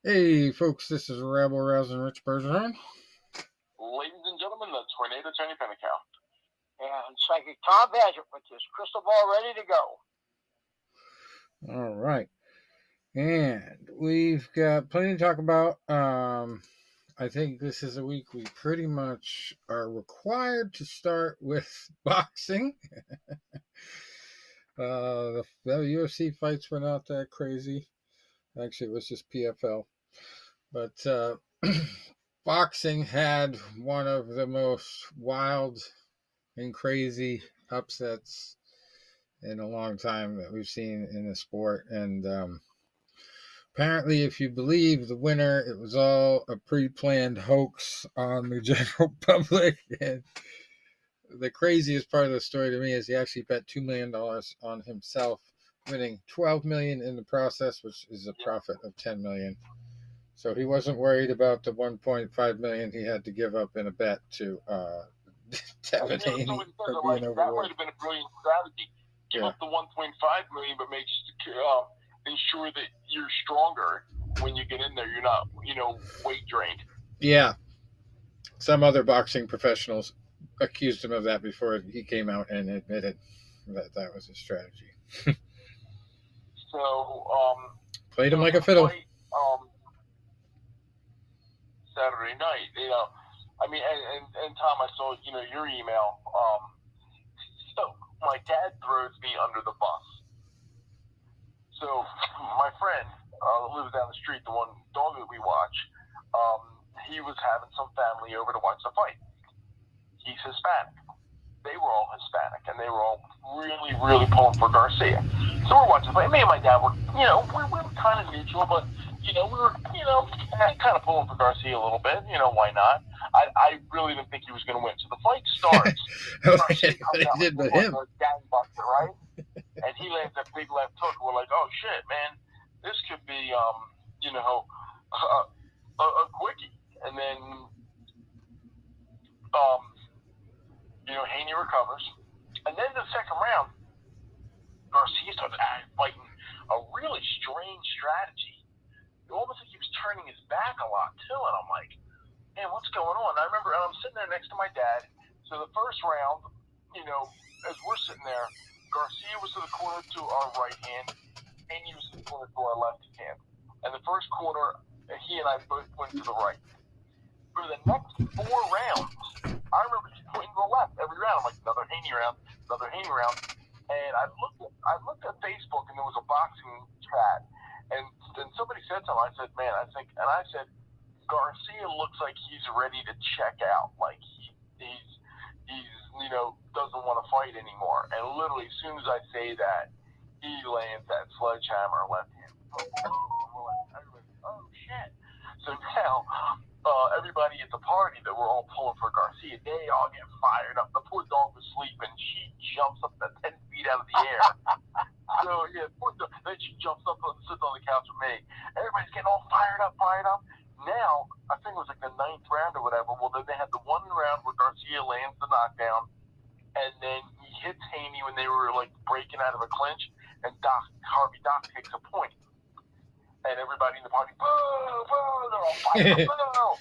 Hey, folks, this is Rebel Rousing Rich Bergeron. Ladies and gentlemen, the Tornado Tony Pentecow. And Psychic Tom Badgett with his crystal ball ready to go. All right. And we've got plenty to talk about. I think this is a week we pretty much are required to start with boxing. The UFC fights were not that crazy. Actually, it was just PFL. But boxing had one of the most wild and crazy upsets in a long time that we've seen in the sport. And apparently, if you believe the winner, it was all a pre-planned hoax on the general public. And the craziest part of the story to me is he actually bet $2 million on himself, winning $12 million in the process, which is a profit of $10 million. So he wasn't worried about the $1.5 million he had to give up in a bet to Devin Haney for being overweight. That might have been a brilliant strategy. Give up the $1.5 million, but ensure that you're stronger when you get in there. You're not, weight drained. Yeah. Some other boxing professionals accused him of that before he came out and admitted that was his strategy. Played him like a fiddle. Saturday night, and Tom, I saw, your email. So my dad throws me under the bus. So my friend lives down the street, the one dog that we watch, he was having some family over to watch the fight. He's Hispanic. They were all Hispanic, and they were all really, really pulling for Garcia. So we're watching the fight. Me and my dad were, we were kind of neutral, but, we were, kind of pulling for Garcia a little bit. Why not? I really didn't think he was going to win. So the fight starts. Garcia comes out with him. Gangbuster, right? And he lands that big left hook. We're like, oh, shit, man. This could be, a quickie. And then, Haney recovers. And then the second round, Garcia starts fighting a really strange strategy. It almost like he was turning his back a lot, too. And I'm like, man, what's going on? I remember, and I'm sitting there next to my dad. So the first round, as we're sitting there, Garcia was to the corner to our right hand, Haney was to the corner to our left hand. And the first corner, he and I both went to the right. For the next 4 rounds, I remember just pointing to the left every round. I'm like, another Haney round. And I looked at Facebook, and there was a boxing chat. And somebody said something. I said, Garcia looks like he's ready to check out. Like he's doesn't want to fight anymore. And literally, as soon as I say that, he lands that sledgehammer left hand. Oh shit! So now, everybody at the party that we're all pulling for Garcia, they all get fired up. The poor dog was sleeping. She jumps up to 10 feet out of the air. So yeah, then she jumps up and sits on the couch with me. Everybody's getting all fired up. Now, I think it was like the 9th round or whatever. Well, then they had the one round where Garcia lands the knockdown, and then he hits Haney when they were like breaking out of a clinch, and Harvey Doc takes a point. And everybody in the party, boo, they're all fired up, boo.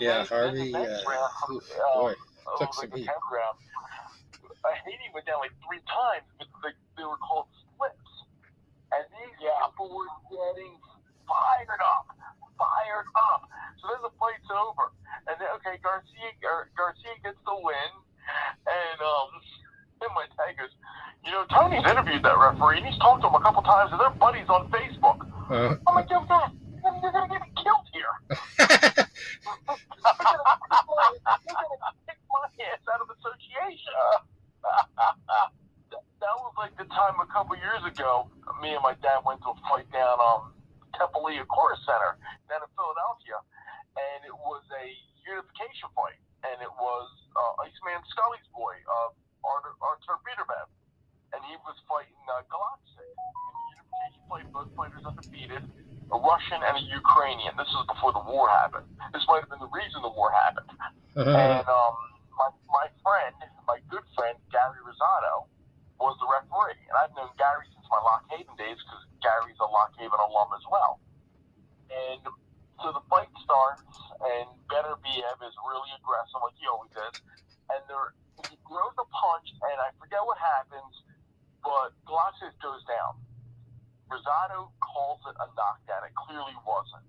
Yeah, Harvey, boy, took some heat. Round, Haney went down like 3 times, but they were called slips. And these people were getting fired up. So then the fight's over. And then, okay, Garcia gets the win. And my dad goes, Tony's interviewed that referee, and he's talked to him a couple times, and they're buddies on Facebook. I'm like, yo, Dad, you're going to get me killed here. You're going to kick my ass out of association. That was like the time a couple years ago, me and my dad went to a fight down Temple Chorus Center down in Philadelphia, and it was a unification fight, and it was Iceman Scully's boy, Artur Biederman, and he was fighting Galaxy. In the unification fight, both fighters undefeated, a Russian and a Ukrainian. This was before the war happened. This might have been the reason the war happened. And my good friend, Gary Rosado, was the referee. And I've known Gary since my Lock Haven days because Gary's a Lock Haven alum as well. And is really aggressive, like he always is. And he throws a punch, and I forget what happens, but Glasses goes down. Rosado calls it a knockdown. It clearly wasn't.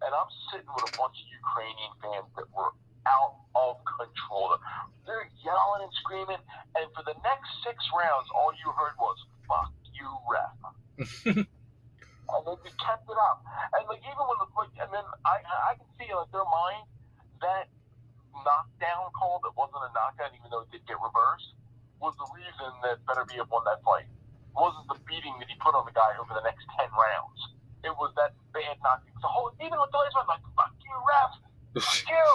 And I'm sitting with a bunch of Ukrainian fans that were out of control. They're yelling and screaming, and for the next 6 rounds, all you heard was, fuck you, ref. And then they kept it up. And like even when and then I can see like their mind that knockdown call that wasn't a knockdown, even though it did get reversed, was the reason that Better Be won that fight. It wasn't the beating that he put on the guy over the next 10 rounds. It was that bad knocking. So even with the last one, like, fuck you, ref, fuck you.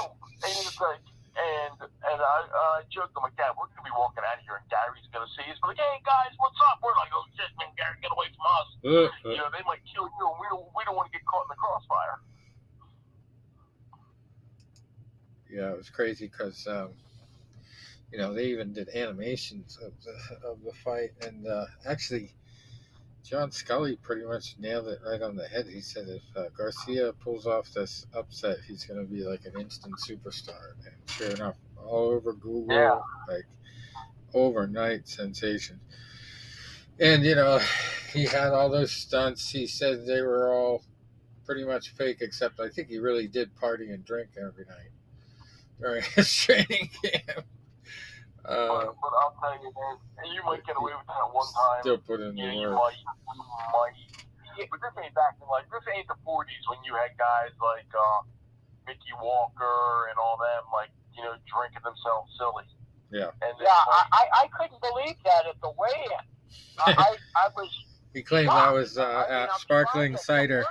And he was like, and I joked, I'm like, Dad, we're gonna be walking out of here, and Gary's gonna see us. But like, hey guys, what's up? We're like, oh shit, man, Gary, get away from us. You know, they might kill you, and we don't want to get caught in the crossfire. Yeah, it was crazy because you know, they even did animations of the fight, and actually, John Scully pretty much nailed it right on the head. He said if Garcia pulls off this upset, he's going to be like an instant superstar. And sure enough, all over Google, like overnight sensation. And, you know, he had all those stunts. He said they were all pretty much fake, except I think he really did party and drink every night during his training camp. But I'll tell you, man, you might get away with that one time. Still put in the work. You might. But this ain't back in this ain't the 40s when you had guys like Mickey Walker and all them, like, you know, drinking themselves silly. Yeah. And I couldn't believe that at the weigh-in. I was. He claimed that was sparkling cider.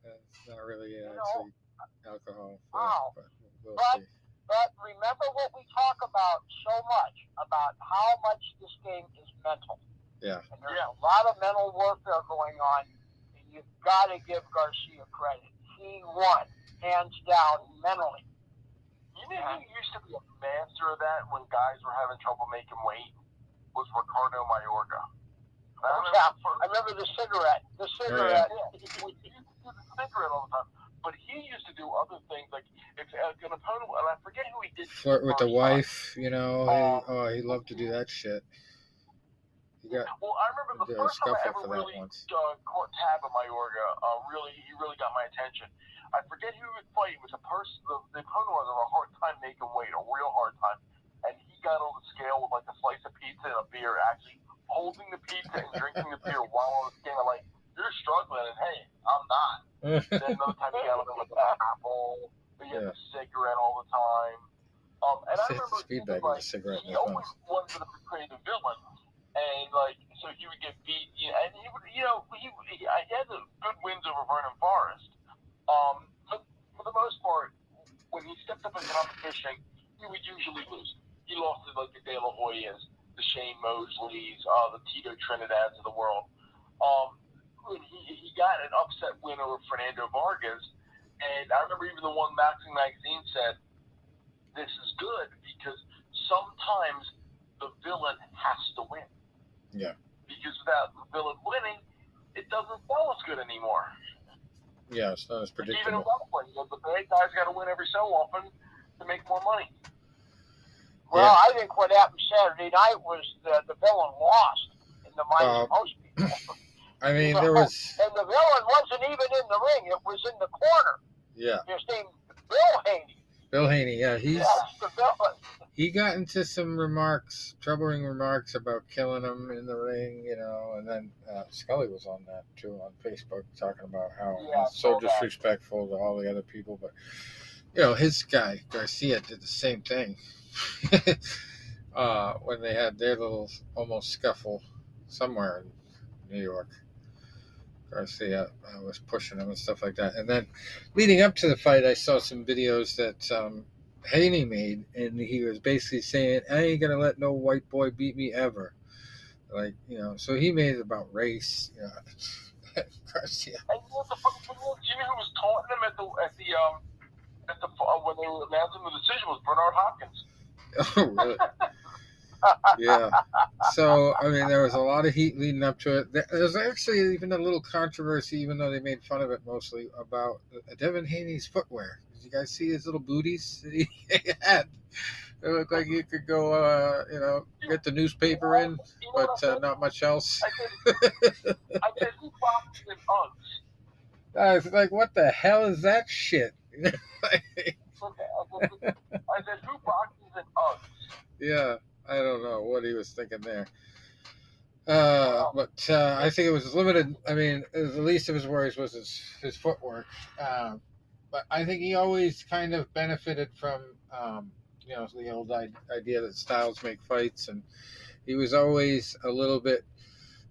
It's not really actually alcohol. Wow. But we'll see. But remember what we talk about so much, about how much this game is mental. Yeah. And there's a lot of mental warfare going on, and you've got to give Garcia credit. He won, hands down, mentally. You know who used to be a master of that when guys were having trouble making weight? Was Ricardo Mayorga. I remember the cigarette. The cigarette. He used to do the cigarette all the time. But he used to do other things, like if an opponent, and I forget who he did. Flirt with the wife, you know. He loved to do that shit. Well, I remember the first time I ever really caught tab of Mayorga. He really got my attention. I forget who he was fighting. It was a person. The opponent was having a hard time making weight, a real hard time, and he got on the scale with like a slice of pizza and a beer, actually holding the pizza and drinking the beer while on the scale. Like, you're struggling, and hey, I'm not. Then another time he got with an apple, he had a cigarette all the time. And I remember Speedbag like, with a cigarette. He always wanted to portray the villain, and like so he would get beat. You know, and he would, you know, he had the good wins over Vernon Forrest. But for the most part, when he stepped up in competition, he would usually lose. He lost to like the De La Hoyas, the Shane Mosleys, the Tito Trinidads of the world. He got an upset win over Fernando Vargas, and I remember even the one Boxing Magazine said, this is good because sometimes the villain has to win. Yeah. Because without the villain winning, it doesn't feel as good anymore. Yeah, it's not as predictable. Even in wrestling, the bad guys got to win every so often to make more money. Well, I think what happened Saturday night was the villain lost in the minds of most people. I mean, there was... And the villain wasn't even in the ring. It was in the corner. Yeah. His name, Bill Haney. Bill Haney, yeah. That's the villain. He got into some troubling remarks about killing him in the ring, you know, and then Scully was on that, too, on Facebook, talking about how he's so disrespectful to all the other people. But, you know, his guy, Garcia, did the same thing when they had their little almost scuffle somewhere in New York. Garcia was pushing him and stuff like that. And then leading up to the fight, I saw some videos that Haney made, and he was basically saying, I ain't going to let no white boy beat me ever. Like, you know, so he made it about race. You know, Garcia. And you know the funny thing is, you know who was taunting him at the when they were announcing the decision was Bernard Hopkins. Oh, really? Yeah. So, I mean, there was a lot of heat leading up to it. There was actually even a little controversy, even though they made fun of it mostly, about Devin Haney's footwear. Did Did you guys see his little booties that he had? It looked like you could go, get the newspaper in, but not much else. I said, who boxes in Uggs? I was like, what the hell is that shit? I said, who boxes in Uggs? Yeah, I don't know what he was thinking there. But I think it was limited. I mean, the least of his worries was his footwork. But I think he always kind of benefited from, the old idea that styles make fights. And he was always a little bit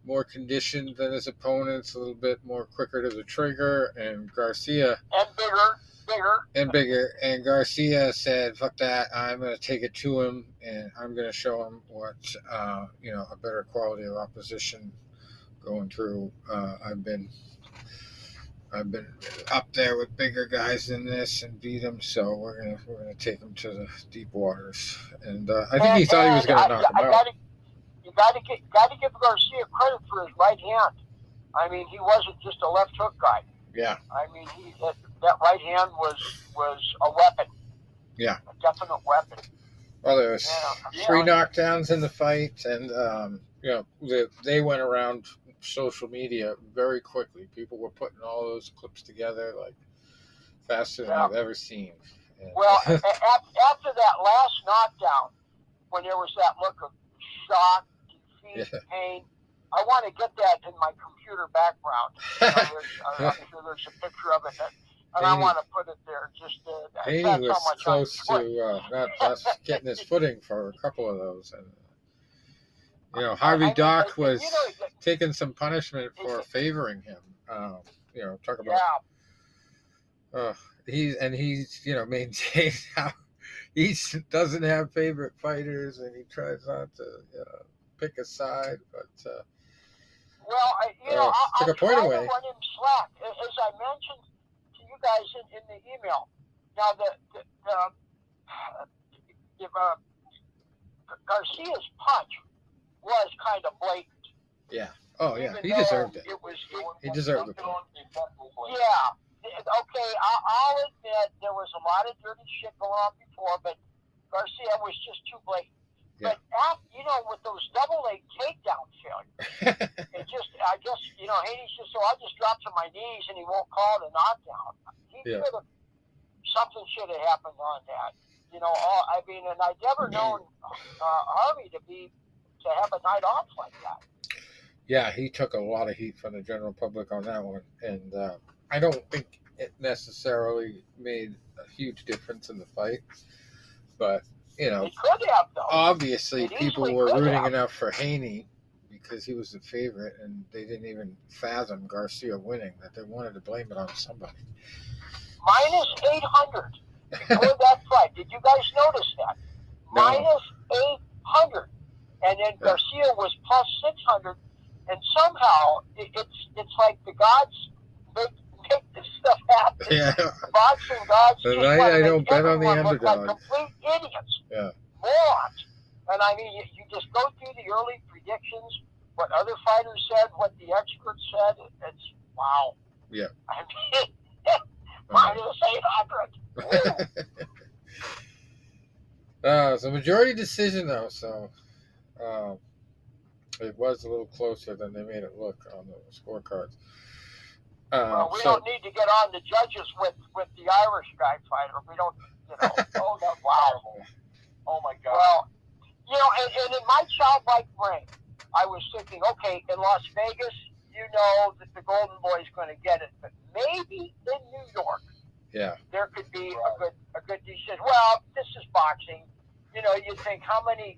more conditioned than his opponents, a little bit more quicker to the trigger. And Garcia... And bigger. And Garcia said, fuck that, I'm going to take it to him, and I'm going to show him what, a better quality of opposition going through. I've been up there with bigger guys than this and beat them, so we're gonna take him to the deep waters. And I think he thought he was going to knock him out. You got to give Garcia credit for his right hand. I mean, he wasn't just a left hook guy. Yeah. I mean, that right hand was a weapon. Yeah. A definite weapon. Well, there was 3 knockdowns in the fight, and they went around social media very quickly. People were putting all those clips together like faster than I've ever seen. And well, after that last knockdown, when there was that look of shock, defeat, pain, I want to get that in my computer background. I'm sure there's a picture of it, and I want to put it there. Just Haney was close to not getting his footing for a couple of those, and Harvey Dock was taking some punishment for favoring him. Talk about he's maintained how he doesn't have favorite fighters, and he tries not to pick a side, but. Well, took a I'll point try away. to run him slack, as I mentioned to you guys in the email. Now, Garcia's punch was kind of blatant. Yeah. Oh, yeah. Even He though deserved it. He deserved the point. Yeah. Okay, I'll admit there was a lot of dirty shit going on before, but Garcia was just too blatant. Yeah. But with those double leg takedown failures, I guess Haney's just I'll just drop to my knees and he won't call it a knockdown. Something should have happened on that. And I'd never known Harvey to have a night off like that. Yeah, he took a lot of heat from the general public on that one, and I don't think it necessarily made a huge difference in the fight, but. It could have, though. Obviously, people were rooting enough for Haney because he was the favorite, and they didn't even fathom Garcia winning, that they wanted to blame it on somebody. Minus 800 before that fight. Did you guys notice that? No. Minus 800. And then Garcia was plus 600, and somehow it's like the gods make this stuff happen. Yeah. The boxing gods just Tonight I don't bet on the look underdog. like complete idiots. Yeah. Morons. And I mean, you just go through the early predictions, what other fighters said, what the experts said. It's wow. Yeah. I mean, minus 800. It's a majority decision, though, so it was a little closer than they made it look on the scorecards. Well, we don't need to get on the judges with the Irish guy fighter. We don't, Oh, that's wow. Oh, my God. Well, and in my childlike brain, I was thinking, okay, in Las Vegas, that the Golden Boy's going to get it, but maybe in New York, there could be a good decision. Well, this is boxing. You think how many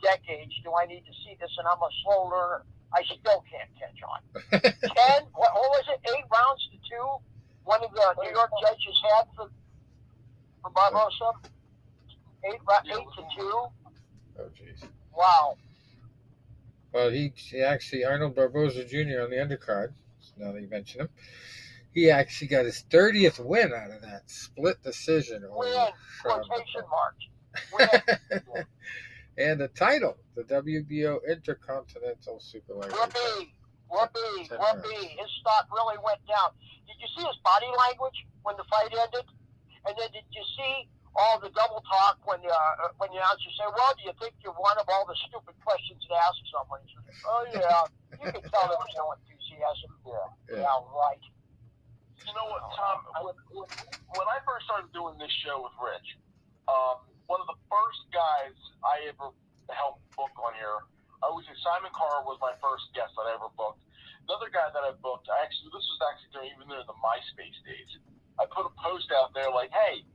decades do I need to see this, and I'm a slow learner. I still can't catch on. 10, what was it? 8 rounds to 2. One of the New York judges had for Barbosa. 8 to 2. Oh, jeez. Wow. Well, he actually, Arnold Barboza Jr. on the undercard, now that you mention him, he actually got his 30th win out of that split decision. Win, quotation marks. Win. And the title, the WBO Intercontinental Super Lightweight. Whoopee. His stock really went down. Did you see his body language when the fight ended? And then did you see all the double talk when the announcer say, "Well, do you think you're one of all the stupid questions to ask someone?" He says, "Oh yeah." You can tell there was no enthusiasm. Yeah, right. You know what, Tom? When I first started doing this show with Rich, one of the first guys I ever helped book on here, I always say Simon Carr was my first guest that I ever booked. Another guy that I booked, this was actually even during the MySpace days. I put a post out there like, "Hey,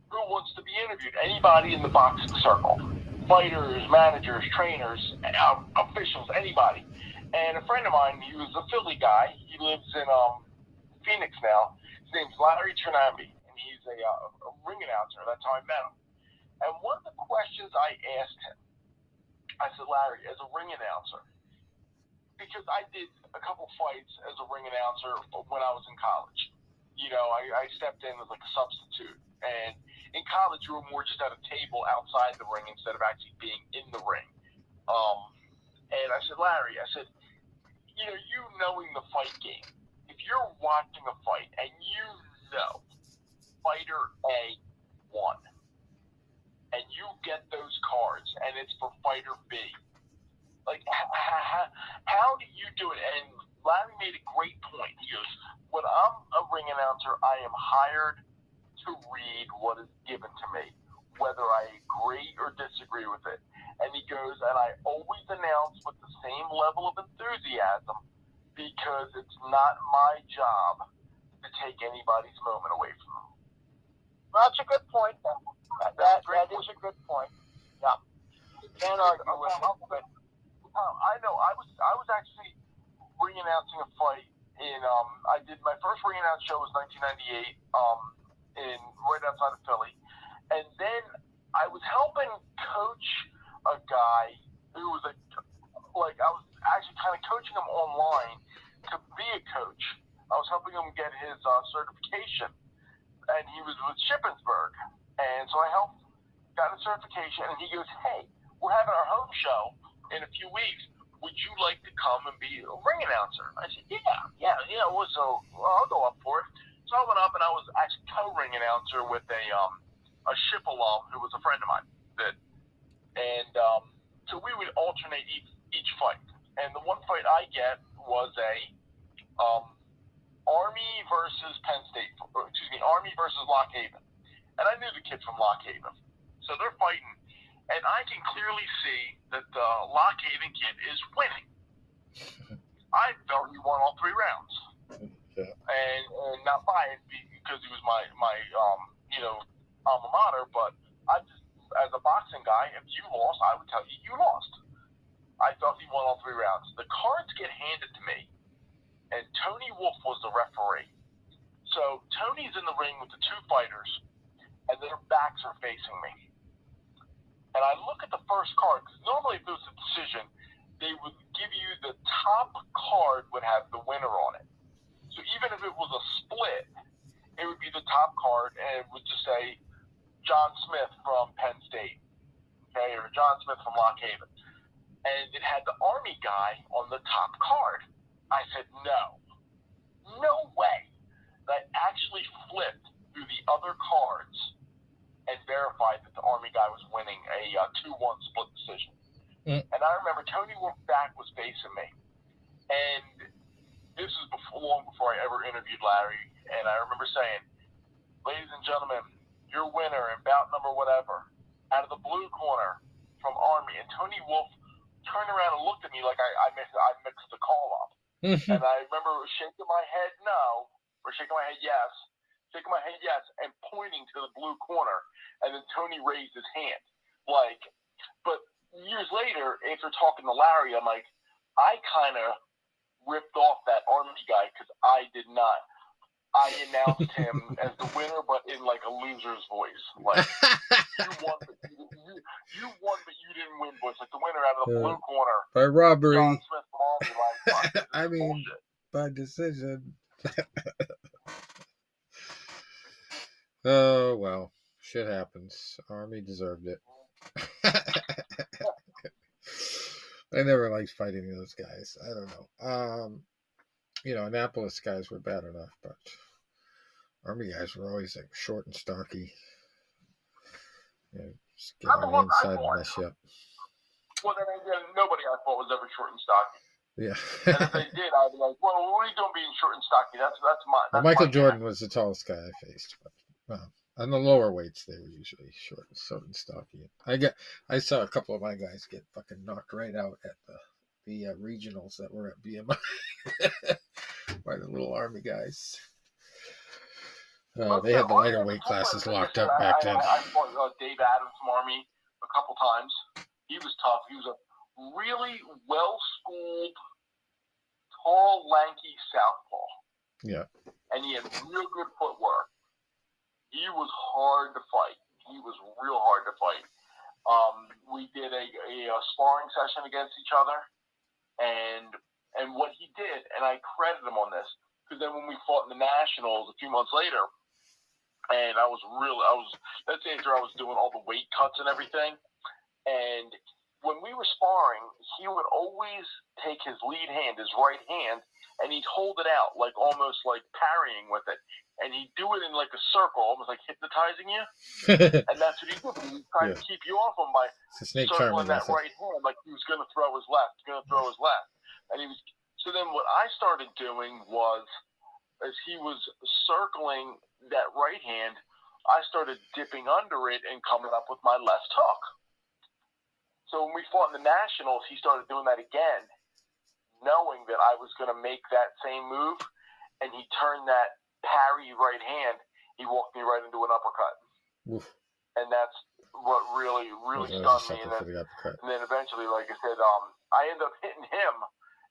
who wants to be interviewed? Anybody in the boxing circle, fighters, managers, trainers, officials, anybody." And a friend of mine, he was a Philly guy. He lives in Phoenix now. His name's Larry Trinambi, and he's a ring announcer. That's how I met him. And one of the questions I asked him, I said, "Larry, as a ring announcer," because I did a couple fights as a ring announcer when I was in college. You know, I stepped in as like a substitute. And in college, you were more just at a table outside the ring instead of actually being in the ring. And I said, "Larry," I said, "you know, you knowing the fight game, if you're watching a fight and you know fighter A won, and you get those cards and it's for fighter B, like, how do you do it?" And Larry made a great point. He goes, "When I'm a ring announcer, I am hired to read what is given to me, whether I agree or disagree with it." And he goes, "And I always announce with the same level of enthusiasm because it's not my job to take anybody's moment away from them." Well, that's a good point. That is a good point. Yeah. Can't argue with it. But I know. I was actually ring announcing a fight in I did my first ring announce show was 1998 in right outside of Philly, and then I was helping coach a guy who was I was actually kind of coaching him online to be a coach. I was helping him get his certification, and he was with Shippensburg, and so I got a certification, and he goes, "Hey, we're having our home show in a few weeks. Would you like to come and be a ring announcer?" I said, yeah. So I'll go up for it. So I went up, and I was actually co-ring announcer with a Ship alum who was a friend of mine. So we would alternate each fight. And the one fight I get was a Army versus Army versus Lock Haven. And I knew the kid from Lock Haven. So they're fighting. And I can clearly see that the Lock Haven kid is winning. I felt he won all 3 rounds. Yeah. And not by it because he was my alma mater, but I just, as a boxing guy, if you lost, I would tell you lost. I felt he won all 3 rounds. The cards get handed to me, and Tony Wolf was the referee. So Tony's in the ring with the 2 fighters, and their backs are facing me. And I look at the first card, because normally if it was a decision, they would give you the top card would have the winner on it. So even if it was a split, it would be the top card, and it would just say John Smith from Penn State, okay, or John Smith from Lock Haven. And it had the Army guy on the top card. I said, no way. I actually flipped through the other cards and verified that the Army guy was winning a 2-1 split decision. And I remember Tony Wolf's back was facing me. And this is long before I ever interviewed Larry. And I remember saying, "Ladies and gentlemen, your winner in bout number whatever, out of the blue corner from Army." And Tony Wolf turned around and looked at me like I mixed the call up. And I remember shaking my head no, or shaking my head yes, and pointing to the blue corner. And then Tony raised his hand. But years later, after talking to Larry, I'm like, I kind of ripped off that Army guy because I did not. I announced him as the winner, but in like a loser's voice. Like, you won, but you didn't win, boys. Like the winner out of the blue corner. By robbery. John Smith from Army, like, I mean, bullshit. By decision. Oh, well. Shit happens. Army deserved it. I never liked fighting those guys. I don't know. Annapolis guys were bad enough, but Army guys were always like short and stocky. Just get on the inside and mess you up. Well, then again, nobody I thought was ever short and stocky. Yeah. And if they did, I'd be like, well, what are you doing being short and stocky? That's Michael Jordan was the tallest guy I faced. But, on the lower weights, they were usually short and stocky. I saw a couple of my guys get fucking knocked right out at the regionals that were at BMI by the little Army guys. They had the lighter weight classes locked up back then. I fought Dave Adams from Army a couple times. He was tough. He was a really well-schooled, tall, lanky southpaw. Yeah. And he had real good footwork. He was hard to fight. He was real hard to fight. We did a sparring session against each other, and what he did, and I credit him on this, because then when we fought in the Nationals a few months later, and that's after I was doing all the weight cuts and everything, and when we were sparring, he would always take his lead hand, his right hand, and he'd hold it out, like almost like parrying with it. And he'd do it in like a circle, almost like hypnizing you. And that's what he did. He was trying to keep you off him by circling that right hand, like he was going to throw his left, And so then what I started doing was, as he was circling that right hand, I started dipping under it and coming up with my left hook. So when we fought in the Nationals, he started doing that again, knowing that I was going to make that same move, and he turned that parry right hand, he walked me right into an uppercut. Oof. And that's what really stunned me. And then eventually, like I said, I ended up hitting him,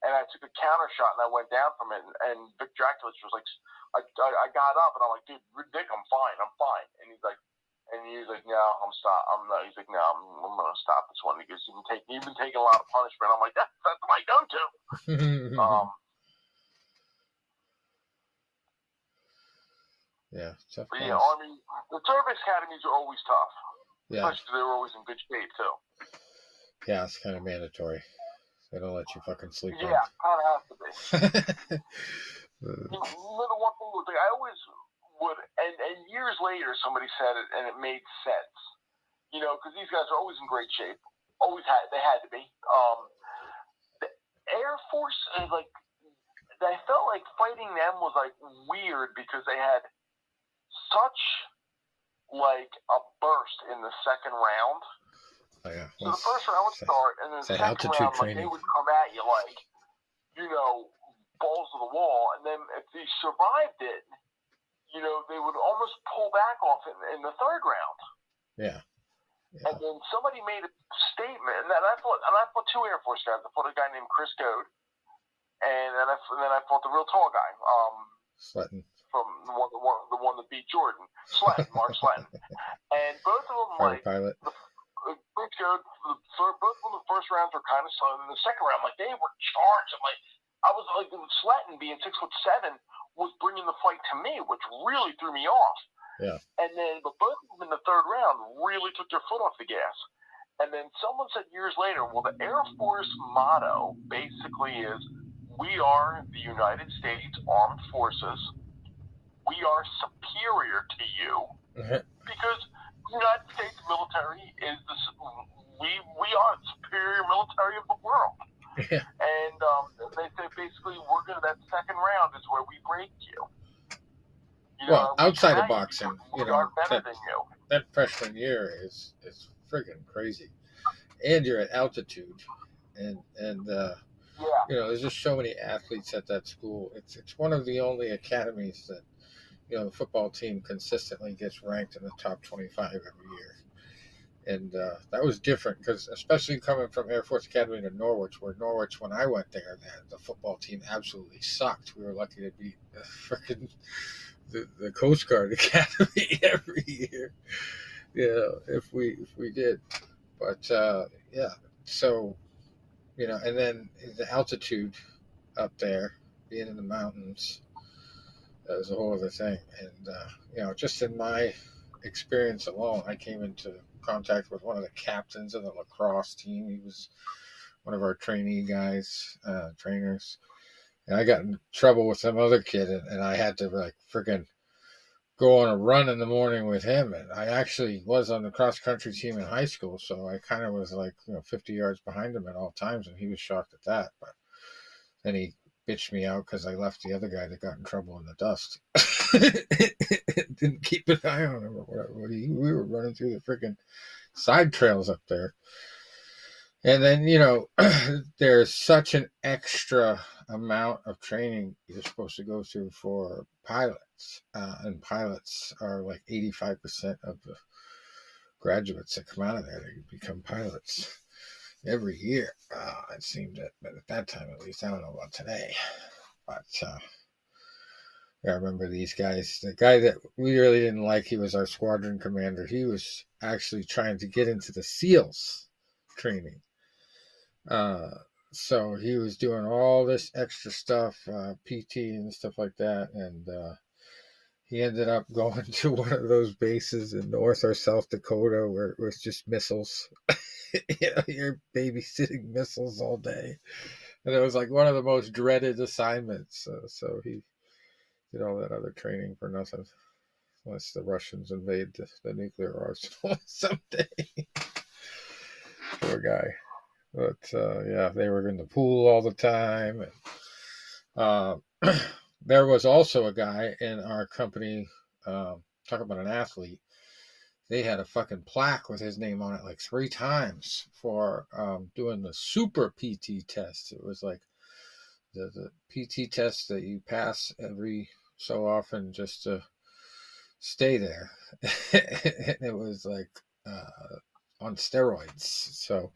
and I took a counter shot, and I went down from it, and Vic Draculich was like, I got up, and I'm like, dude, Dick, I'm fine. And he's like, no, I'm not. He's like, no, I'm going to stop this one. He goes, you've been taking a lot of punishment. I'm like, that's my go-to. Yeah, tough. Yeah, Army, the service academies are always tough. Yeah. Especially because they were always in good shape, too. Yeah, it's kind of mandatory. They don't let you fucking sleep. Yeah, kind of has to be. The one thing was, I always would, and years later somebody said it, and it made sense. Because these guys are always in great shape. They had to be. The Air Force, I felt like fighting them was like weird because they had such like a burst in the second round. Oh, yeah. So the first round would start, and then the second round, like, they would come at you like, balls to the wall, and then if they survived it, they would almost pull back off in the third round. Yeah. And then somebody made a statement, and I fought two Air Force guys. I fought a guy named Chris Goad, and then I fought the real tall guy, Sletton, from the one that beat Jordan, Mark Sletton, and both of them pilot. Chris Goad, both of them the first rounds were kind of slow, and the second round, like, they were charged. I was like, Sletton being 6'7" was bringing the fight to me, which really threw me off. Yeah. But both of them in the third round really took their foot off the gas. And then someone said years later, well, the Air Force motto basically is, we are the United States Armed Forces. We are superior to you because the United States military is we are the superior military of the world. Yeah. And they say basically that second round is where we break you. Well, outside of boxing, that freshman year is friggin' crazy, and you're at altitude, and there's just so many athletes at that school. It's one of the only academies that the football team consistently gets ranked in the top 25 every year. And that was different because, especially coming from Air Force Academy to Norwich, when I went there, the football team absolutely sucked. We were lucky to beat the Coast Guard Academy every year, if we did. But so and then the altitude up there, being in the mountains, that was a whole other thing. And just in my experience alone, I came into contact with one of the captains of the lacrosse team. He was one of our trainers, and I got in trouble with some other kid, and I had to freaking go on a run in the morning with him. And I actually was on the cross country team in high school, so I kind of was like 50 yards behind him at all times, and he was shocked at that. But then he bitched me out because I left the other guy that got in trouble in the dust. Didn't keep an eye on him or whatever. We were running through the freaking side trails up there. And then, there's such an extra amount of training you're supposed to go through for pilots. And pilots are like 85% of the graduates that come out of there. They become pilots every year. It seemed that, but at that time, at least, I don't know about today. But I remember these guys. The guy that we really didn't like, he was our squadron commander. He was actually trying to get into the SEALs training. So he was doing all this extra stuff, PT and stuff like that, and he ended up going to one of those bases in North or South Dakota where it was just missiles. You're babysitting missiles all day, and it was like one of the most dreaded assignments. So he did all that other training for nothing, unless the Russians invade the nuclear arsenal someday. Poor guy. But they were in the pool all the time. And there was also a guy in our company, talk about an athlete. They had a fucking plaque with his name on it like 3 times for doing the super PT test. It was like the PT test that you pass every so often just to stay there. And it was like on steroids. So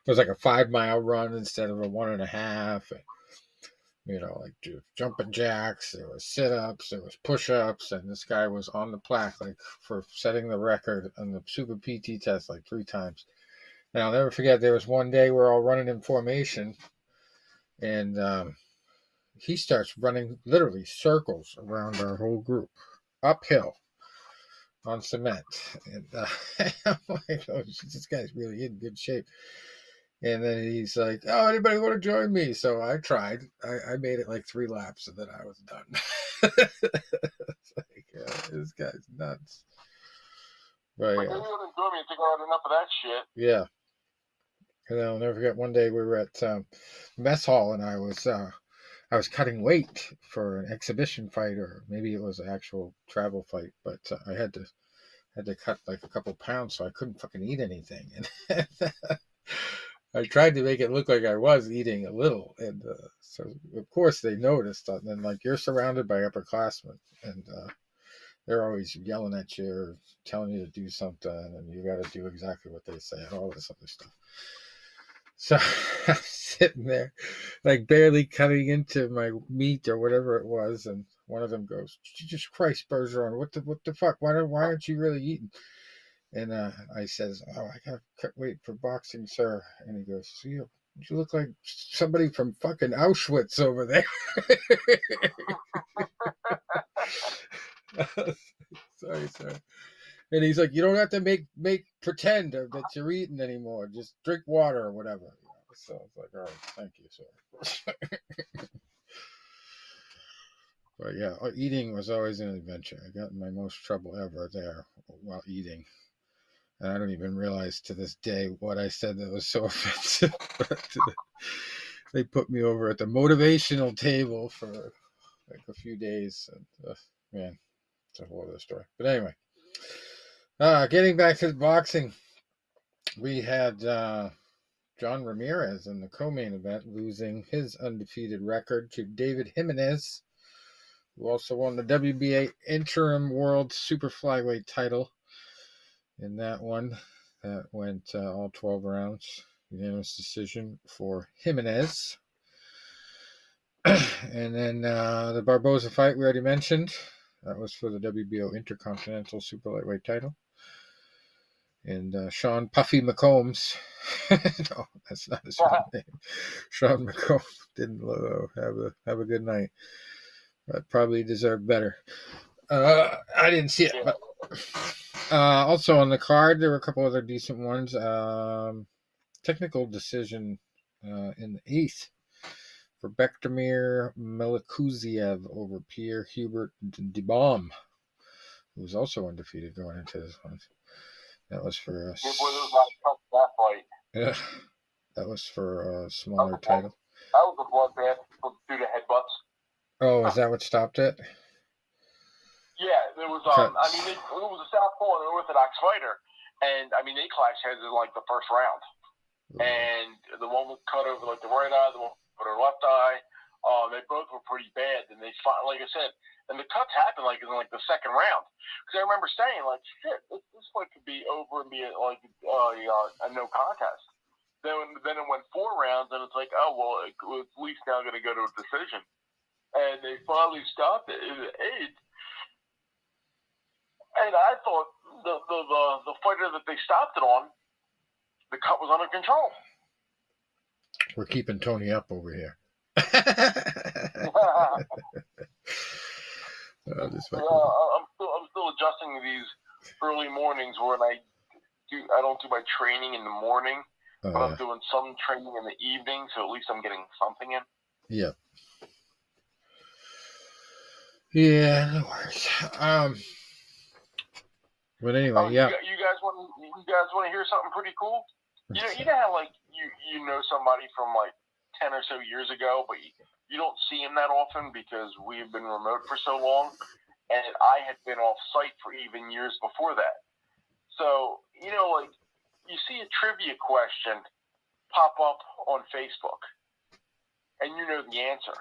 it was like a 5-mile run instead of a 1.5. And, like jumping jacks, there was sit-ups, there was push-ups, and this guy was on the plaque like for setting the record on the super PT test like 3 times. And I'll never forget, there was one day we're all running in formation, and he starts running literally circles around our whole group, uphill on cement. And I'm like, oh, this guy's really in good shape. And then he's like, oh, anybody want to join me? So I tried. I made it like 3 laps, and then I was done. It's like, this guy's nuts. But yeah. You wouldn't join me. I think I had enough of that shit. Yeah. And I'll never forget, one day we were at mess hall, and I was cutting weight for an exhibition fight, or maybe it was an actual travel fight, but I had to cut like a couple pounds, so I couldn't fucking eat anything. And I tried to make it look like I was eating a little, and so of course they noticed. And then, like, you're surrounded by upperclassmen, and they're always yelling at you or telling you to do something, and you got to do exactly what they say, and all this other stuff. So I'm sitting there, like barely cutting into my meat or whatever it was, and one of them goes, "Jesus Christ, Bergeron, what the fuck? Why aren't you really eating?" And I says, "Oh, I gotta cut weight for boxing, sir." And he goes, "So you look like somebody from fucking Auschwitz over there." Sorry, sir. And he's like, "You don't have to make pretend that you're eating anymore. Just drink water or whatever." So I was like, "All right, thank you, sir." But yeah, eating was always an adventure. I got in my most trouble ever there while eating. And I don't even realize to this day what I said that was so offensive. But they put me over at the motivational table for like a few days. And man, it's a whole other story. But anyway, getting back to the boxing, we had John Ramirez in the co-main event, losing his undefeated record to David Jimenez, who also won the WBA interim world super flyweight title. In that one, that went all 12 rounds, unanimous decision for Jimenez. And then the Barboza fight we already mentioned, that was for the WBO Intercontinental Super Lightweight title. And Sean Puffy McCombs, no, that's not his real name. Sean McCombs didn't have a good night, but probably deserved better. I didn't see it, but also on the card, there were a couple other decent ones. Technical decision in the 8th for Bektamir Melikuziev over Pierre Hubert DeBaume. who was also undefeated going into this one. That was for that fight. Yeah, that was for a smaller title. That was a bloodbath due to headbutts. Oh, is that what stopped it? Yeah, there was. I mean, it was a southpaw and an orthodox fighter, and I mean they clashed heads in like the first round. Ooh. And the one was cut over like the right eye, the one with her left eye. They both were pretty bad, and they fought, like I said, and the cuts happened like in like the second round. Because I remember saying like, shit, this fight could be over and be like a no contest. Then it went 4 rounds, and it's like, oh well, it was at least now going to go to a decision. And they finally stopped it in the 8th. And I thought the fighter that they stopped it on, the cut was under control. We're keeping Tony up over here. I'm still adjusting to these early mornings when I don't do my training in the morning, but I'm doing some training in the evening, so at least I'm getting something in. Yeah. Yeah, no worries. But anyway, yeah. You guys want to hear something pretty cool? You know how like you know somebody from like 10 or so years ago, but you don't see him that often because we've been remote for so long, and I had been off site for even years before that. So you know, like you see a trivia question pop up on Facebook, and you know the answer,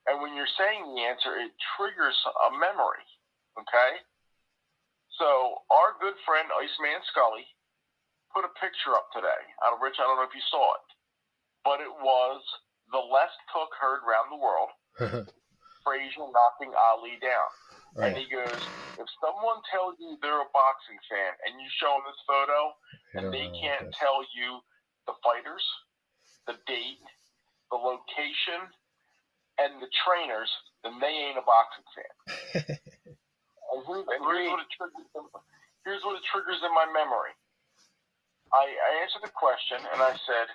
and when you're saying the answer, it triggers a memory. Okay. So our good friend Iceman Scully put a picture up today. Rich, I don't know if you saw it, but it was the last cook heard around the world, Frazier knocking Ali down. Right. And he goes, if someone tells you they're a boxing fan and you show them this photo and they can't tell you the fighters, the date, the location, and the trainers, then they ain't a boxing fan. Here's what it triggers in my memory. I answered the question, and I said,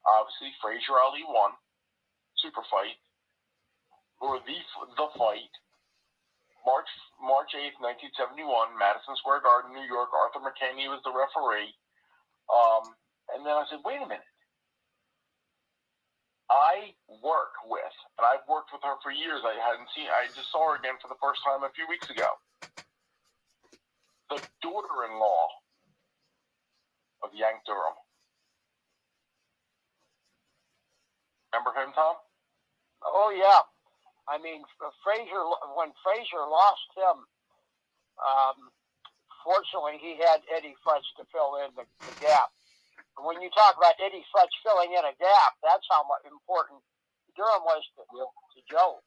obviously, Frazier Ali won, super fight, or the fight, March 8th, 1971, Madison Square Garden, New York. Arthur McKinney was the referee. And then I said, wait a minute. I work with, and I've worked with her for years. I just saw her again for the first time a few weeks ago. The daughter-in-law of Yank Durham. Remember him, Tom? Oh, yeah. I mean, when Frazier lost him, fortunately, he had Eddie Futch to fill in the gap. When you talk about Eddie Futch filling in a gap, that's how important Durham was to Joe.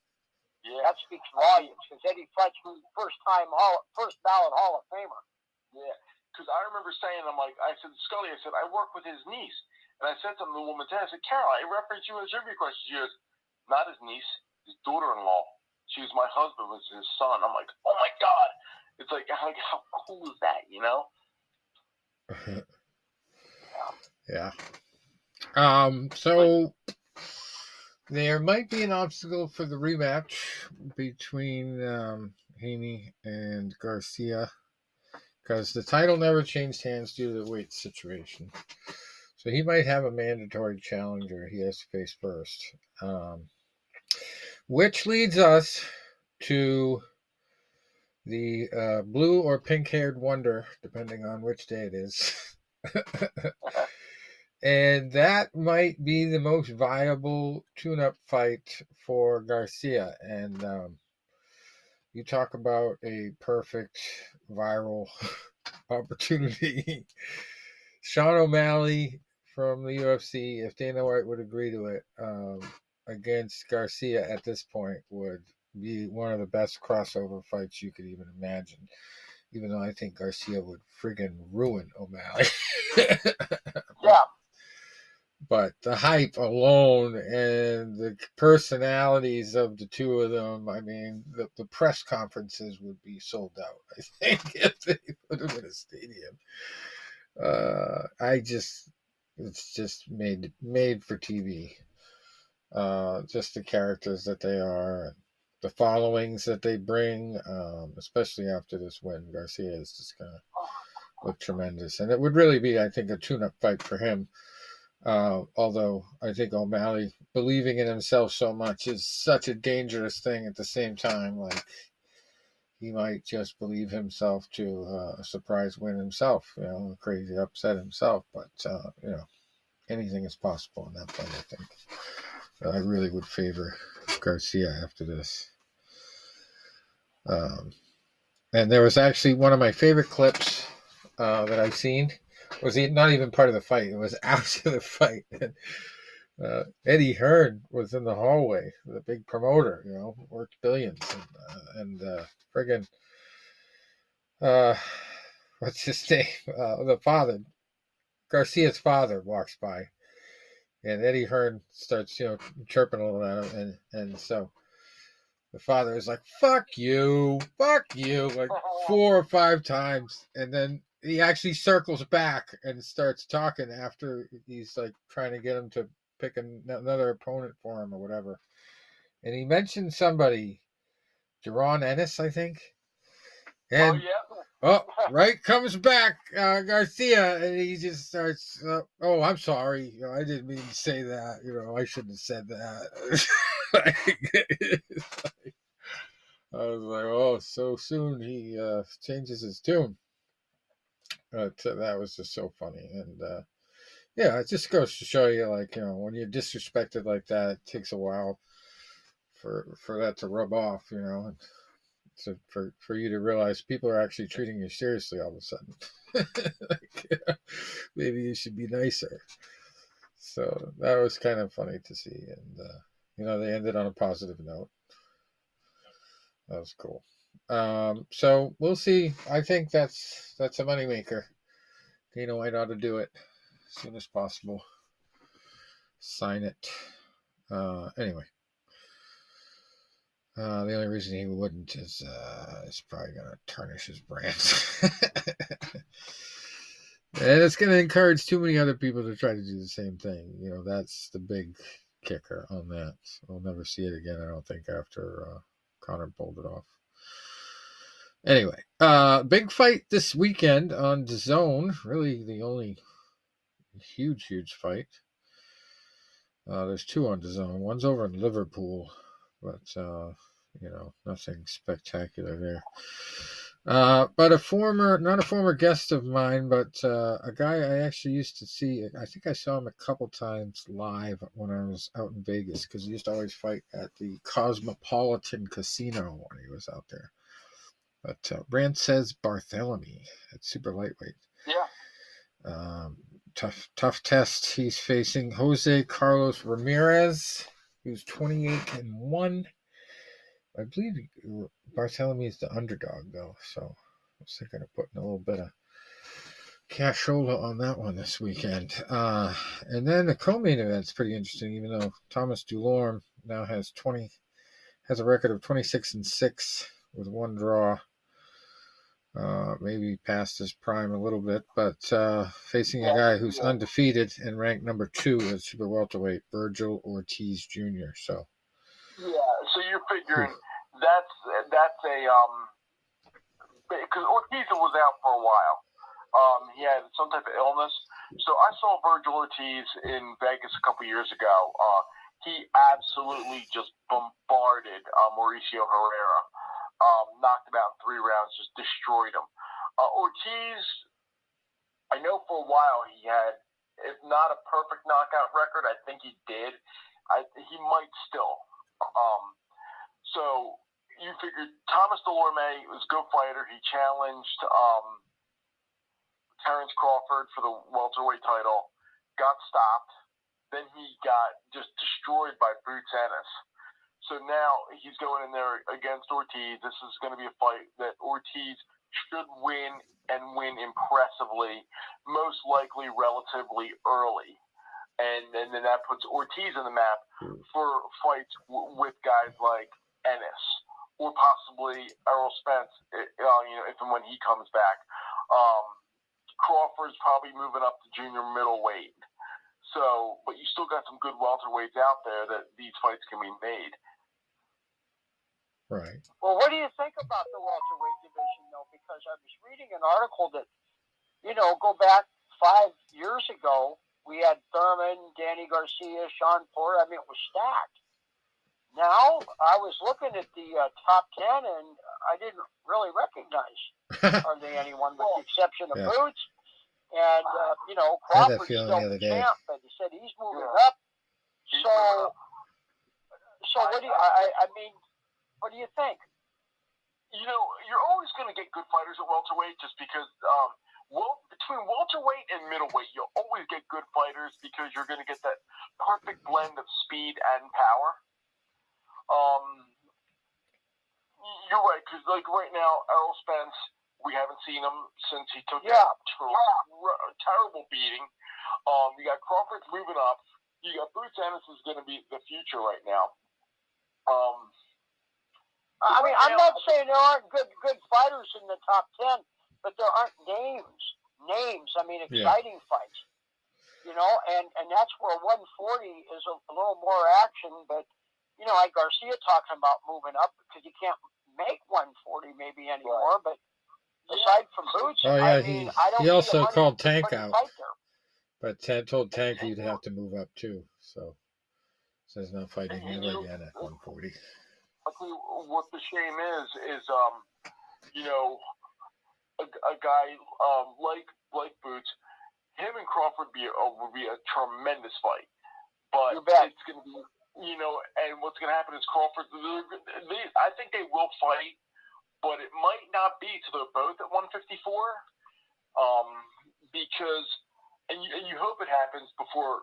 Yeah. That speaks volumes, because Eddie Futch was first ballot Hall of Famer. Yeah, because I remember saying, I said, Scully, I work with his niece. And I said something to the woman, I said, Carol, I referenced you in a trivia question. She goes, not his niece, his daughter-in-law. She was my husband, was his son. I'm like, oh my God. It's like how cool is that, you know? Yeah. So there might be an obstacle for the rematch between Haney and Garcia, because the title never changed hands due to the weight situation. So he might have a mandatory challenger he has to face first. Which leads us to the blue or pink-haired wonder, depending on which day it is. And that might be the most viable tune-up fight for Garcia. And you talk about a perfect viral opportunity. Sean O'Malley from the UFC, if Dana White would agree to it, against Garcia at this point would be one of the best crossover fights you could even imagine. Even though I think Garcia would friggin' ruin O'Malley. Yeah. But the hype alone and the personalities of the two of them, I mean, the press conferences would be sold out, I think, if they put them in a stadium. It's just made for TV. Just the characters that they are. the followings that they bring, especially after this win. Garcia is just going to look tremendous. And it would really be, I think, a tune-up fight for him. Although I think O'Malley believing in himself so much is such a dangerous thing at the same time. Like, he might just believe himself to a surprise win himself, a crazy upset himself. But, anything is possible in that fight, I think. I really would favor Garcia after this. And there was actually one of my favorite clips that I've seen. Was not even part of the fight. It was after the fight. Eddie Hearn was in the hallway, the big promoter, worked billions. And friggin', what's his name? The father, Garcia's father, walks by. And Eddie Hearn starts, chirping a little at him. And so the father is like, fuck you, like 4 or 5 times. And then he actually circles back and starts talking after he's like trying to get him to pick another opponent for him or whatever. And he mentioned somebody, Jaron Ennis, I think. And right comes back Garcia, and he just starts, I'm sorry, I didn't mean to say that, I shouldn't have said that. I was like, oh, so soon he changes his tune. But that was just so funny. And it just goes to show you, like, when you're disrespected like that, it takes a while for that to rub off, and so for you to realize people are actually treating you seriously all of a sudden. Maybe you should be nicer. So that was kind of funny to see. And, they ended on a positive note. That was cool. So we'll see. I think that's a moneymaker. Dana White ought to do it as soon as possible. Sign it. Anyway. The only reason he wouldn't is probably going to tarnish his brand. And it's going to encourage too many other people to try to do the same thing. That's the big kicker on that. We'll never see it again, I don't think, after Conor pulled it off. Anyway, big fight this weekend on DAZN. Really the only huge fight. There's 2 on DAZN. One's over in Liverpool, but nothing spectacular there. But not a former guest of mine, but a guy I actually used to see. I think I saw him a couple times live when I was out in Vegas, because he used to always fight at the Cosmopolitan Casino when he was out there. But Brand says Barthélemy at super lightweight. Yeah. Tough test. He's facing Jose Carlos Ramirez, who's 28-1. I believe Barthélemy is the underdog, though, so I was thinking of putting a little bit of cashola on that one this weekend. And then the co-main event's pretty interesting, even though Thomas Dulorme now has a record of 26-6 with 1 draw. Maybe past his prime a little bit, but facing a guy who's undefeated and ranked number 2 at super welterweight, Virgil Ortiz Jr. So you're figuring that's a because Ortiz was out for a while. He had some type of illness. So I saw Virgil Ortiz in Vegas a couple years ago. He absolutely just bombarded Mauricio Herrera. Knocked him out in 3 rounds, just destroyed him. Ortiz, I know for a while he had, if not a perfect knockout record, I think he did. He might still. So you figured Thomas Dulorme was a good fighter. He challenged Terrence Crawford for the welterweight title, got stopped. Then he got just destroyed by Boots Ennis. So now he's going in there against Ortiz. This is going to be a fight that Ortiz should win, and win impressively, most likely relatively early. And then that puts Ortiz on the map for fights with guys like Ennis or possibly Errol Spence, if and when he comes back. Crawford's probably moving up to junior middleweight. So, but you still got some good welterweights out there that these fights can be made. Right. Well, what do you think about the welterweight division, though? Because I was reading an article that, go back 5 years ago, we had Thurman, Danny Garcia, Sean Porter. I mean, it was stacked. Now, I was looking at the top 10, and I didn't really recognize hardly anyone, with the exception of Boots. And, Crawford's still the champ, but he said he's moving up. So what do you, I mean, what do you think? You're always going to get good fighters at welterweight just because between welterweight and middleweight, you'll always get good fighters because you're going to get that perfect blend of speed and power. You're right, because right now, Errol Spence, we haven't seen him since he took that terrible beating. You got Crawford moving up. You got Boots Ennis is going to be the future right now. I mean, I'm not saying there aren't good fighters in the top 10, but there aren't names. I mean, exciting fights. And that's where 140 is a little more action. But, like Garcia talking about moving up, because you can't make 140 maybe anymore. But aside from Boots, I don't he also called Tank out. But Ted told Tank he'd have to move up too. So he's not fighting him again at 140. I'll tell you what the shame is a guy like Boots, him and Crawford would be a tremendous fight. But it's going to be, and what's going to happen is Crawford, I think they will fight, but it might not be till they're both at 154, because, and you hope it happens before,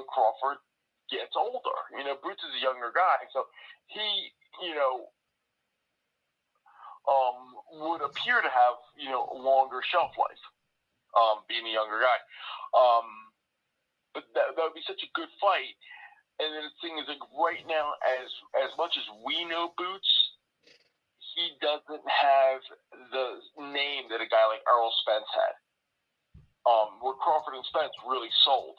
Crawford gets older. Boots is a younger guy, so he, would appear to have, a longer shelf life, being a younger guy. But that would be such a good fight. And then the thing is, right now, as much as we know Boots, he doesn't have the name that a guy like Errol Spence had. Where Crawford and Spence really sold.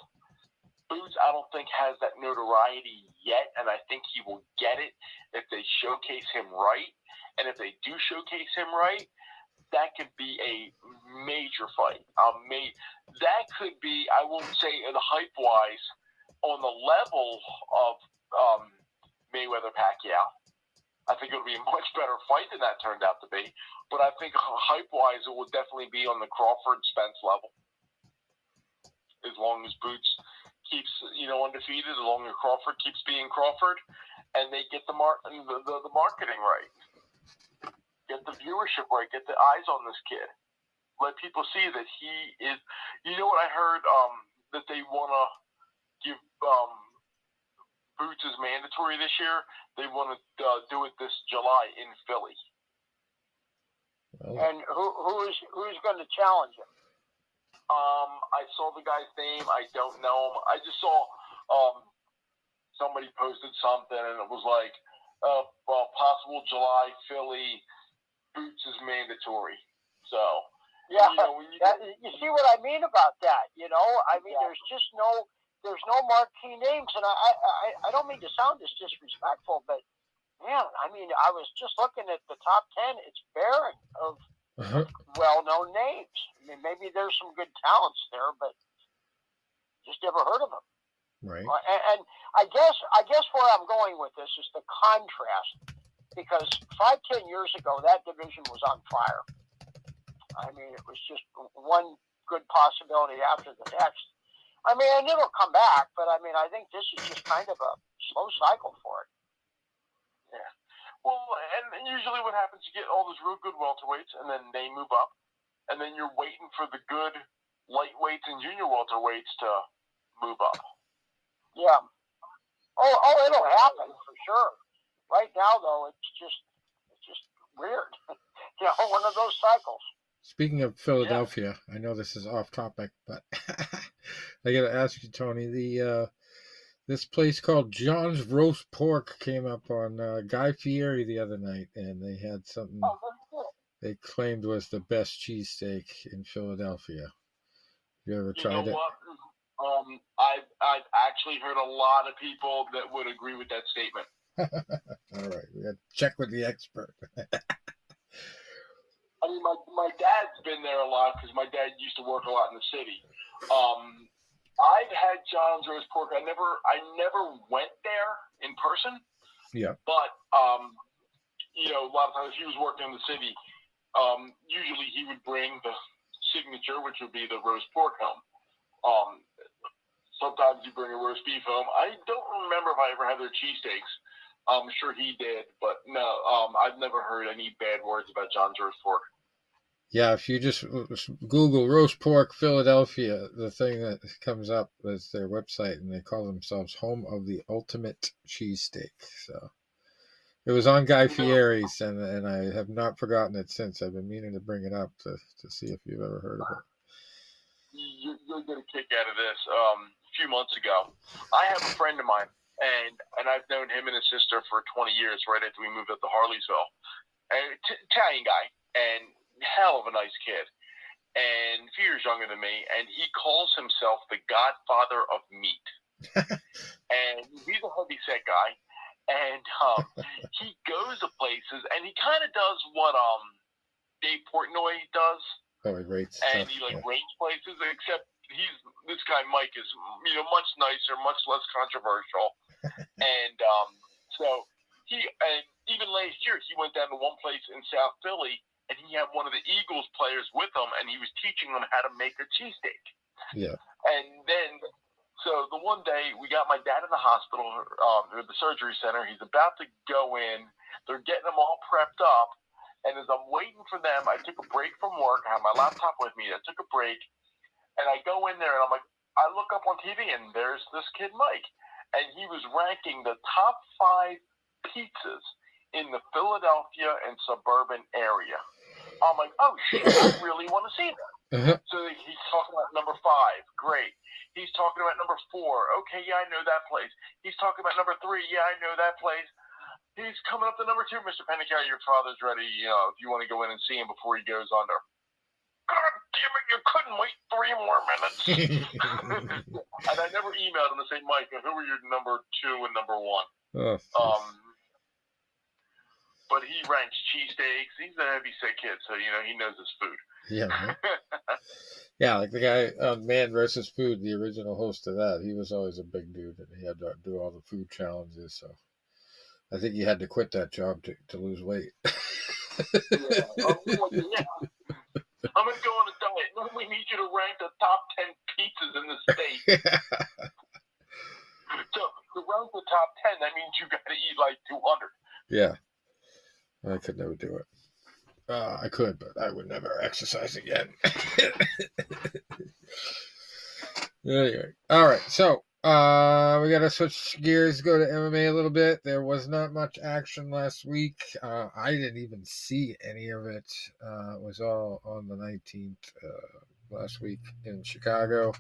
Boots, I don't think, has that notoriety yet, and I think he will get it if they showcase him right. And if they do showcase him right, that could be a major fight. That could be, I won't say in hype-wise, on the level of Mayweather-Pacquiao. I think it'll be a much better fight than that turned out to be. But I think hype-wise, it will definitely be on the Crawford-Spence level. As long as Boots keeps, undefeated, as long as Crawford keeps being Crawford, and they get the marketing right. Get the viewership right. Get the eyes on this kid. Let people see that he is. You know what I heard? That they want to give Boots as mandatory this year. They want to do it this July in Philly. And who's going to challenge him? I saw the guy's name. I don't know him. I just saw somebody posted something, and it was like, possible July Philly. Boots is mandatory. So yeah, you see what I mean about that? I mean, there's no marquee names, and I don't mean to sound this disrespectful, but man, I mean, I was just looking at the top 10. It's barren of well-known names. I mean, maybe there's some good talents there, but just never heard of them. Right. And I guess where I'm going with this is the contrast. Because 5-10 years ago, that division was on fire. I mean, it was just one good possibility after the next. I mean, and it'll come back, but I mean, I think this is just kind of a slow cycle for it. Yeah. Well, and usually what happens, you get all those real good welterweights, and then they move up, and then you're waiting for the good lightweights and junior welterweights to move up. Yeah. Oh, it'll happen for sure. Right now, though, it's just weird. One of those cycles. Speaking of Philadelphia, I know this is off topic, but I got to ask you, Tony. This place called John's Roast Pork came up on Guy Fieri the other night, and they had something they claimed was the best cheesesteak in Philadelphia. You ever tried it? I've actually heard a lot of people that would agree with that statement. All right, we got to check with the expert. I mean, my dad's been there a lot because my dad used to work a lot in the city. I've had John's roast pork. I never went there in person. Yeah. But a lot of times he was working in the city. Usually he would bring the signature, which would be the roast pork home. Sometimes you bring a roast beef home. I don't remember if I ever had their cheesesteaks. I'm sure he did, but no, I've never heard any bad words about John's roast pork. Yeah, if you just Google roast pork Philadelphia, the thing that comes up is their website, and they call themselves home of the ultimate cheesesteak. So it was on Guy Fieri's, and I have not forgotten it since. I've been meaning to bring it up to see if you've ever heard of it. You'll get a kick out of this. A few months ago, I have a friend of mine, and I've known him and his sister for 20 years, right after we moved up to Harleysville. And Italian guy, and hell of a nice kid, and a few years younger than me, and he calls himself the godfather of meat. And he's a heavy set guy, and he goes to places, and he kind of does what Dave Portnoy does. Oh, he rates and stuff, he rates places, except this guy Mike is much nicer, much less controversial, and so even last year he went down to one place in South Philly, and he had one of the Eagles players with him, and he was teaching them how to make a cheesesteak. Yeah. And then, so the one day we got my dad in the hospital, at the surgery center. He's about to go in. They're getting him all prepped up. And as I'm waiting for them, I took a break from work. I had my laptop with me. I took a break. And I go in there, and I'm like, I look up on TV, and there's this kid, Mike. And he was ranking the top 5 pizzas in the Philadelphia and suburban area. I'm like, oh, shit, I really want to see that. Uh-huh. So he's talking about number 5. Great. He's talking about number 4. Okay, yeah, I know that place. He's talking about number 3. Yeah, I know that place. He's coming up to number 2, Mr. Pennicott. Your father's ready, if you want to go in and see him before he goes under. God damn it, you couldn't wait 3 more minutes. And I never emailed him to say, Mike, who are your number 2 and number 1? Oh, but he ranks cheesesteaks. He's a heavy set kid, so, he knows his food. Yeah. Right? Yeah, like the guy on Man vs. Food, the original host of that, he was always a big dude, and he had to do all the food challenges, so I think he had to quit that job to lose weight. Yeah. I'm going to go on a diet. No, we need you to rank the top 10 pizzas in the state. So to rank the top 10, that means you got to eat like 200. Yeah. I could never do it. I could, but I would never exercise again. Anyway. All right. So we got to switch gears, go to MMA a little bit. There was not much action last week. I didn't even see any of it. It was all on the 19th last week in Chicago.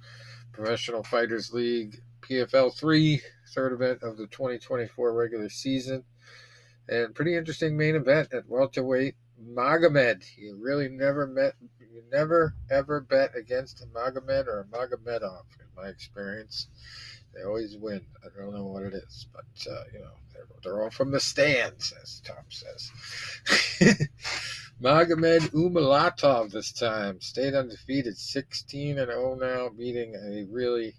Professional Fighters League, PFL 3, third event of the 2024 regular season. And pretty interesting main event at welterweight. Magomed. You never ever bet against a Magomed or a Magomedov, in my experience. They always win. I don't know what it is, but they're all from the stands, as Tom says. Magomed Umalatov this time stayed undefeated, 16-0 now, beating a really,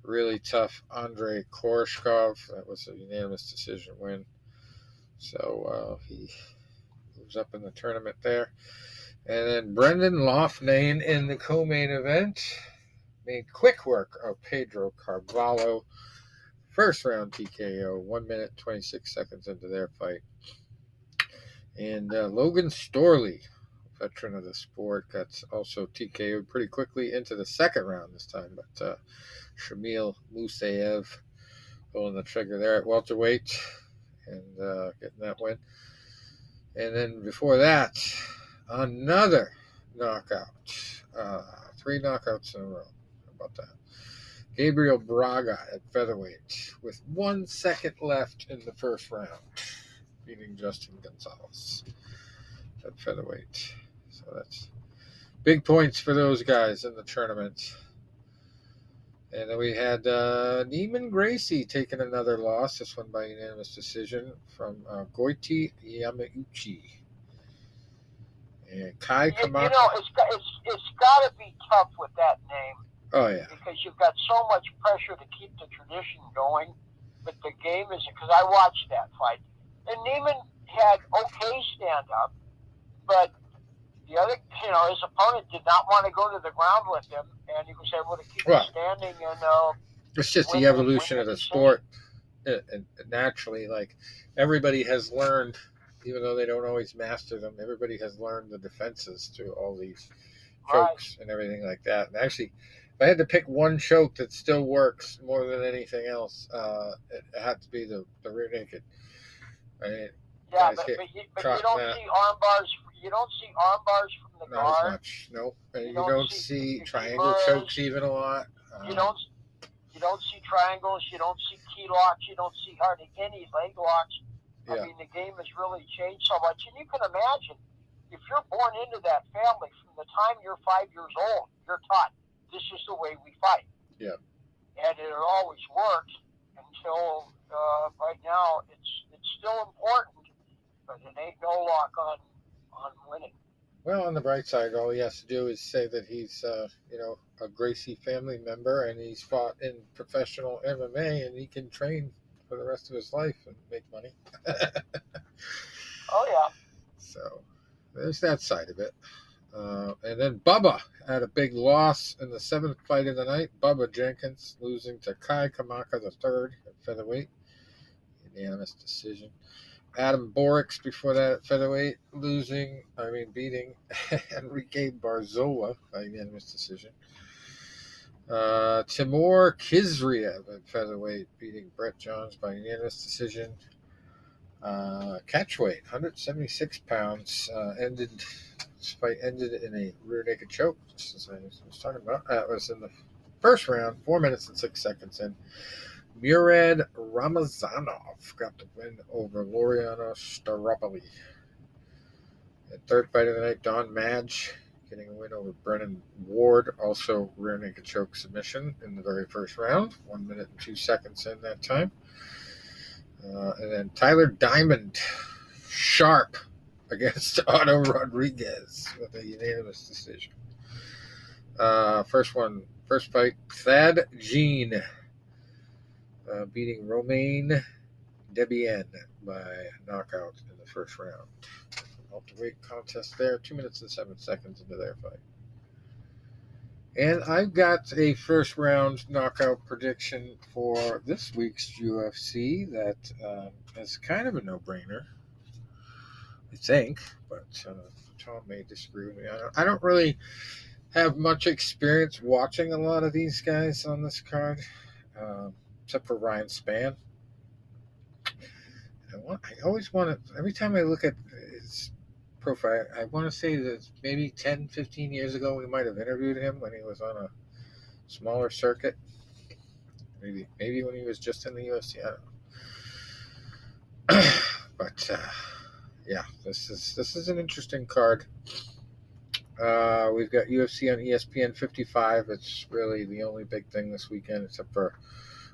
really tough Andrei Koreshkov. That was a unanimous decision win. So he moves up in the tournament there. And then Brendan Loughnane in the co-main event made quick work of Pedro Carvalho. First round TKO, 1 minute, 26 seconds into their fight. And Logan Storley, veteran of the sport, got also TKO'd pretty quickly into the second round this time. But Shamil Musayev pulling the trigger there at welterweight and getting that win. And then before that, another knockout. 3 knockouts in a row. How about that? Gabriel Braga at featherweight with 1 second left in the first round, beating Justin Gonzalez at featherweight. So that's big points for those guys in the tournament. And then we had Neiman Gracie taking another loss, this one by unanimous decision from Goiti Yamauchi. And Kai Kamaka. You know, it's got to be tough with that name. Oh, yeah. Because you've got so much pressure to keep the tradition going. But the game is, because I watched that fight. And Neiman had okay stand-up, but the other, his opponent did not want to go to the ground with him, and he was able to keep him standing. And it's just the evolution of the sport. And naturally, like, everybody has learned, even though they don't always master them, everybody has learned the defenses to all these chokes and everything like that. And actually, if I had to pick one choke that still works more than anything else, it had to be the rear naked. I mean, yeah, but you don't see arm bars. You don't see arm bars from the guard. Not as much. Nope. You don't see triangle chokes even a lot. You don't see triangles. You don't see key locks. You don't see hardly any leg locks. I mean, the game has really changed so much. And you can imagine, if you're born into that family, from the time you're 5 years old, you're taught, this is the way we fight. Yeah. And it always worked until right now it's still important, but it ain't no lock on winning. Well, on the bright side, all he has to do is say that he's, a Gracie family member, and he's fought in professional MMA, and he can train for the rest of his life and make money. Oh, yeah. So there's that side of it. And then Bubba had a big loss in the 7th fight of the night. Bubba Jenkins losing to Kai Kamaka III at featherweight. Unanimous decision. Adam Borix before that at featherweight, beating Enrique Barzola by unanimous decision. Timur Kizriev at featherweight, beating Brett Jones by unanimous decision. Catchweight, 176 pounds, this fight ended in a rear naked choke, just as I was talking about. That was in the first round, 4 minutes and 6 seconds in. Murad Ramazanov got the win over Loriano Staropoli. The third fight of the night, Don Madge getting a win over Brennan Ward, also rear naked choke submission in the very first round, 1 minute and 2 seconds in that time. And then Tyler Diamond, sharp against Otto Rodriguez with a unanimous decision. First fight, Thad Jean beating Romain Debian by knockout in the first round. Welterweight contest there, 2 minutes and 7 seconds into their fight. And I've got a first round knockout prediction for this week's UFC that is kind of a no-brainer, I think, but Tom may disagree with me. I don't really have much experience watching a lot of these guys on this card, except for Ryan Spann. I always want to, every time I look at his profile, I want to say that maybe 10, 15 years ago we might have interviewed him when he was on a smaller circuit. Maybe when he was just in the UFC, I don't know. But yeah, this is an interesting card. We've got UFC on ESPN 55. It's really the only big thing this weekend, except for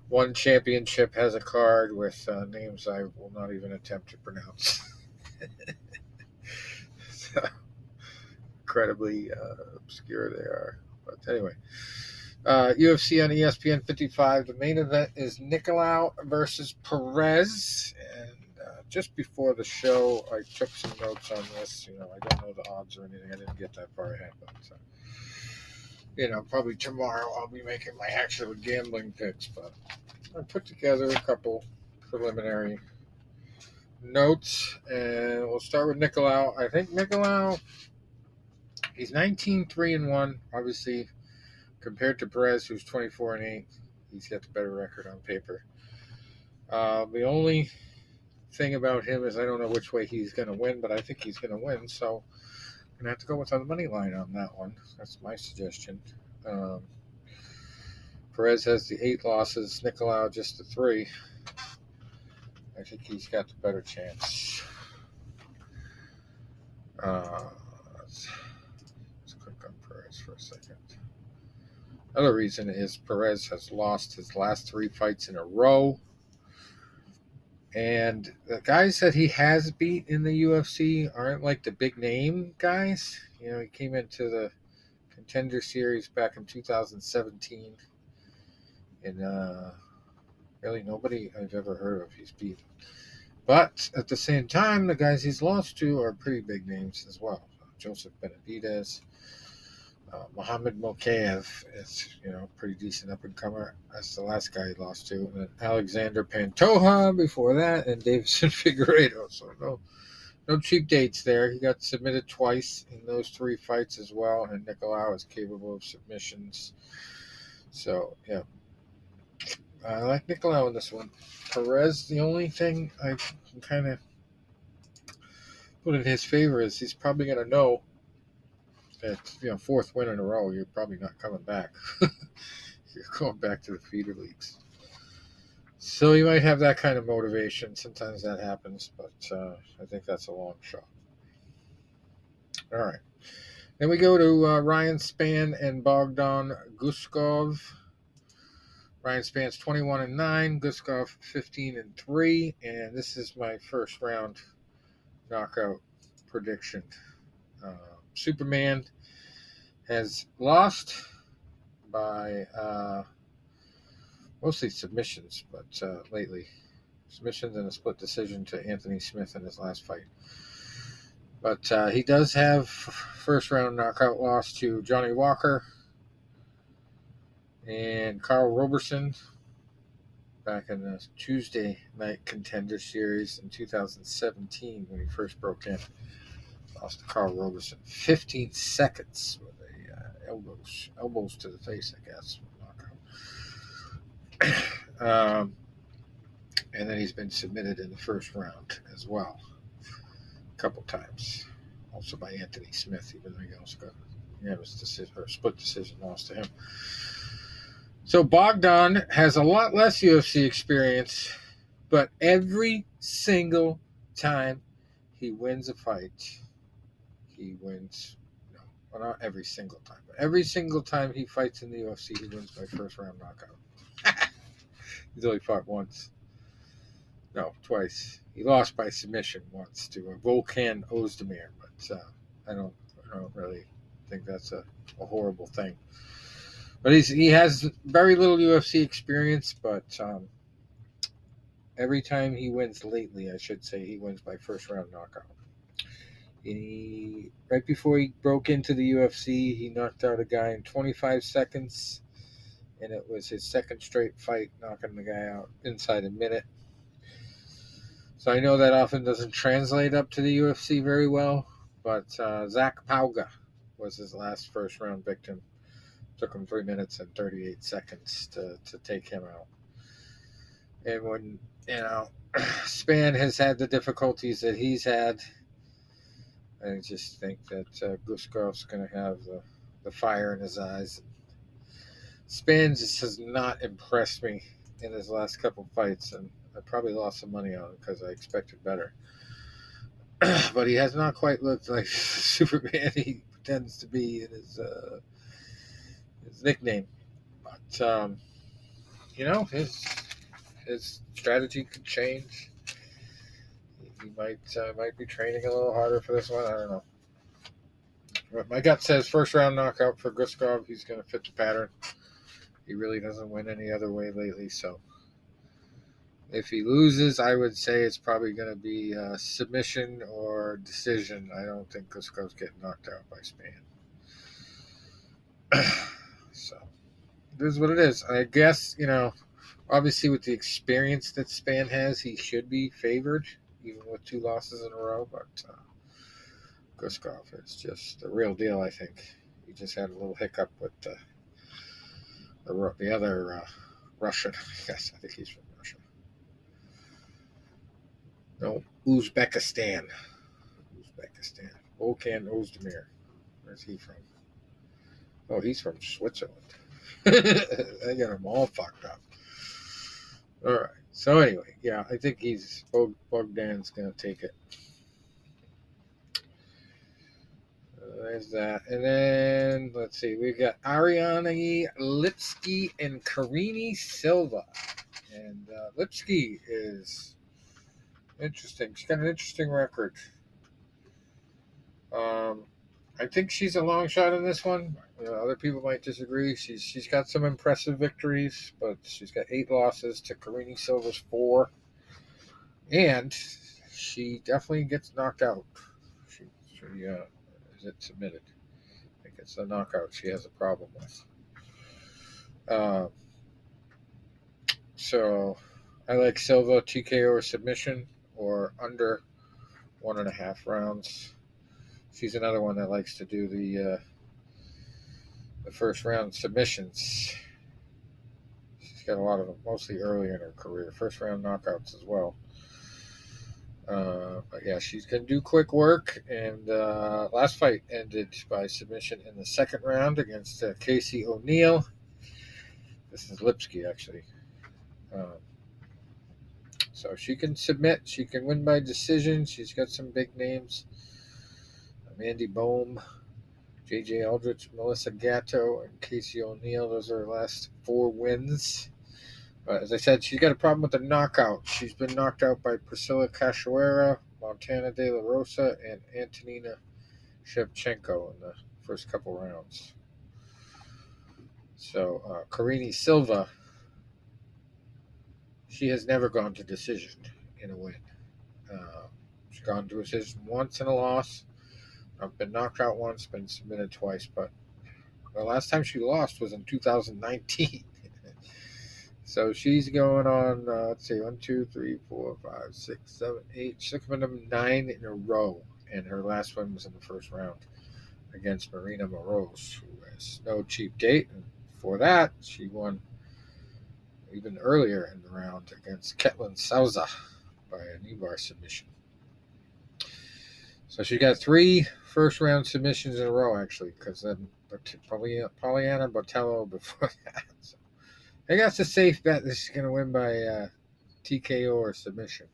one championship has a card with names I will not even attempt to pronounce. So incredibly obscure they are. But anyway, UFC on ESPN 55. The main event is Nicolau versus Perez. And just before the show, I took some notes on this. I don't know the odds or anything. I didn't get that far ahead. But, probably tomorrow I'll be making my actual gambling picks. But I put together a couple preliminary notes. And we'll start with Nicolau. I think Nicolau, he's 19-3-1. Obviously, compared to Perez, who's 24-8, he's got the better record on paper. The only thing about him is I don't know which way he's going to win, but I think he's going to win, so I'm going to have to go with the money line on that one. That's my suggestion. Perez has the 8 losses, Nicolau just the 3. I think he's got the better chance. Let's click on Perez for a second. Other reason is Perez has lost his last 3 fights in a row. And the guys that he has beat in the UFC aren't like the big name guys. You know, he came into the Contender Series back in 2017. And really nobody I've ever heard of he's beaten. But at the same time, the guys he's lost to are pretty big names as well. Joseph Benavidez, Mohamed Mokaev is, pretty decent up-and-comer. That's the last guy he lost to. And Alexander Pantoja before that, and Davison Figueiredo. So no cheap dates there. He got submitted twice in those 3 fights as well, and Nicolau is capable of submissions. So, yeah. I like Nicolau in this one. Perez, the only thing I can kind of put in his favor is he's probably going to know that, 4th win in a row, you're probably not coming back. You're going back to the feeder leagues. So you might have that kind of motivation. Sometimes that happens, but I think that's a long shot. All right. Then we go to Ryan Spann and Bogdan Guskov. Ryan Spann's 21-9, Guskov 15-3, and this is my first round knockout prediction. Superman has lost by mostly submissions, but lately submissions and a split decision to Anthony Smith in his last fight. But he does have first round knockout loss to Johnny Walker and Carl Roberson back in the Tuesday night Contender Series in 2017 when he first broke in. Lost to Carl Roberson 15 seconds with a elbows to the face, I guess. And then he's been submitted in the first round as well a couple times. Also by Anthony Smith, even though he also got a split decision loss to him. So Bogdan has a lot less UFC experience, but every single time he wins a fight, he wins. No, well, not every single time, but every single time he fights in the UFC, he wins by first round knockout. He's only fought once. No, twice. He lost by submission once to Volkan Ozdemir, but I don't really think that's a horrible thing. But he has very little UFC experience, but every time he wins lately, I should say, he wins by first round knockout. Right before he broke into the UFC, he knocked out a guy in 25 seconds, and it was his second straight fight, knocking the guy out inside a minute. So I know that often doesn't translate up to the UFC very well, but Zach Pauga was his last first round victim. Took him 3 minutes and 38 seconds to take him out. And when, Spann has had the difficulties that he's had, I just think that Guskov's going to have the fire in his eyes. Spann just has not impressed me in his last couple fights, and I probably lost some money on him because I expected better. But he has not quite looked like Superman he pretends to be in his nickname. But his strategy could change. He might be training a little harder for this one. I don't know. But my gut says first round knockout for Guskov. He's going to fit the pattern. He really doesn't win any other way lately. So if he loses, I would say it's probably going to be submission or decision. I don't think Guskov's getting knocked out by Spann. So it is what it is. I guess, obviously with the experience that Spann has, he should be favored, even with 2 losses in a row. But Guskov is just the real deal, I think. He just had a little hiccup with the other Russian. Yes, I think he's from Russia. No, Uzbekistan. Volkan Ozdemir. Where's he from? Oh, he's from Switzerland. They got him all fucked up. All right. So anyway, yeah, I think Bogdan's going to take it. there's that. And then, let's see, we've got Ariane Lipski and Karine Silva. And Lipski is interesting. She's got an interesting record. I think she's a long shot in this one. Other people might disagree. She's got some impressive victories, but she's got 8 losses to Karine Silva's 4. And she definitely gets knocked out. She is it submitted? I think it's a knockout she has a problem with. So I like Silva TKO or submission or under 1.5 rounds. She's another one that likes to do the first round submissions. She's got a lot of them, mostly early in her career. First round knockouts as well. But yeah, she's going to do quick work. And last fight ended by submission in the second round against Casey O'Neill. This is Lipski, actually. So she can submit. She can win by decision. She's got some big names. Mandy Bohm, J.J. Aldrich, Melissa Gatto, and Casey O'Neill. Those are her last 4 wins. But as I said, she's got a problem with the knockout. She's been knocked out by Priscilla Cachoeira, Montana De La Rosa, and Antonina Shevchenko in the first couple rounds. So Karine Silva, she has never gone to decision in a win. She's gone to decision once in a loss. I've been knocked out once, been submitted twice, but the last time she lost was in 2019. So she's going on, let's see, 1, 2, 3, 4, 5, 6, 7, 8. She's looking at 9 in a row, and her last one was in the first round against Marina Moroz, who has no cheap date. And before that, she won even earlier in the round against Ketlin Souza by a knee bar submission. So she got 3 first-round submissions in a row, actually, because then Polyana Botello before that. So I guess it's a safe bet that she's going to win by TKO or submission.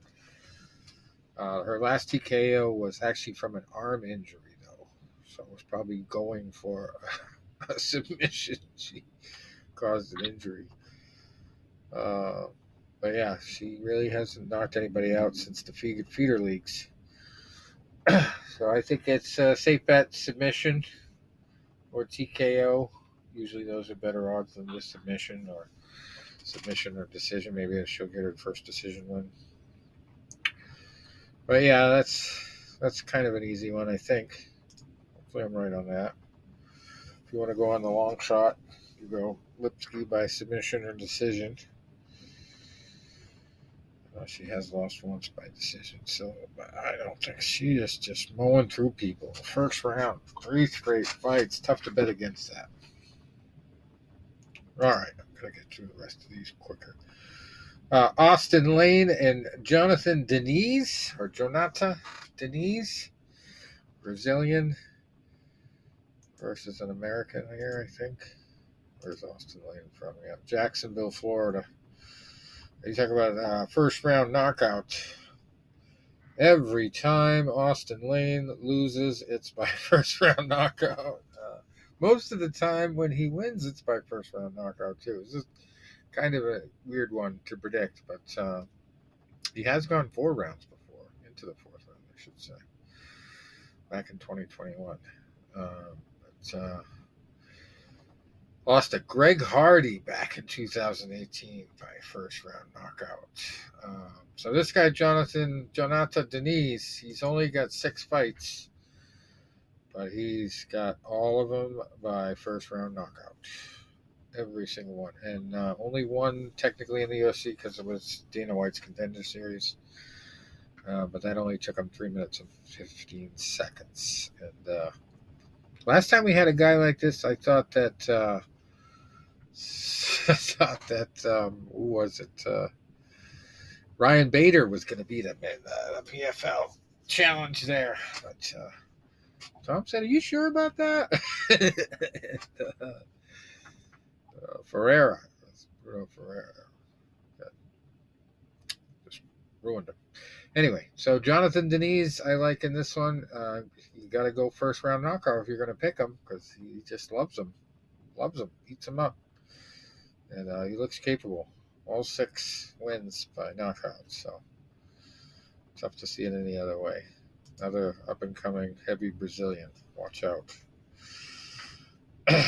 Her last TKO was actually from an arm injury, though, so it was probably going for a submission. She caused an injury. But yeah, she really hasn't knocked anybody out since the feeder leagues. So I think it's a safe bet submission or TKO. Usually those are better odds than just submission or decision. Maybe she'll get her first decision win. But yeah, that's kind of an easy one, I think. Hopefully I'm right on that. If you want to go on the long shot, you go Lipski by submission or decision. She has lost once by decision, so I don't think she is just mowing through people. First round, 3 straight fights. Tough to bet against that. All right, I'm going to get through the rest of these quicker. Austin Lane and Jonathan Diniz, or Jonata Diniz, Brazilian versus an American here, I think. Where's Austin Lane from? Yeah, Jacksonville, Florida. You talk about first round knockout. Every time Austin Lane loses, it's by first round knockout. Most of the time when he wins, it's by first round knockout too. It's just kind of a weird one to predict, but he has gone 4 rounds before, into the 4th round, I should say, back in 2021. Lost to Greg Hardy back in 2018 by first round knockout. So this guy, Jonata Diniz, he's only got 6 fights, but he's got all of them by first round knockout. Every single one. And only one technically in the UFC because it was Dana White's Contender Series. But that only took him 3 minutes and 15 seconds. And last time we had a guy like this, I thought that who was it? Ryan Bader was going to beat him in the PFL challenge there. But Tom said, "Are you sure about that?" Bruno Ferreira. Just ruined him. Anyway, so Jonathan Deniz, I like in this one. You got to go first round knockout if you're going to pick him because he just loves him, eats him up, and he looks capable. All 6 wins by knockout, so tough to see it any other way. Another up and coming heavy Brazilian. Watch out.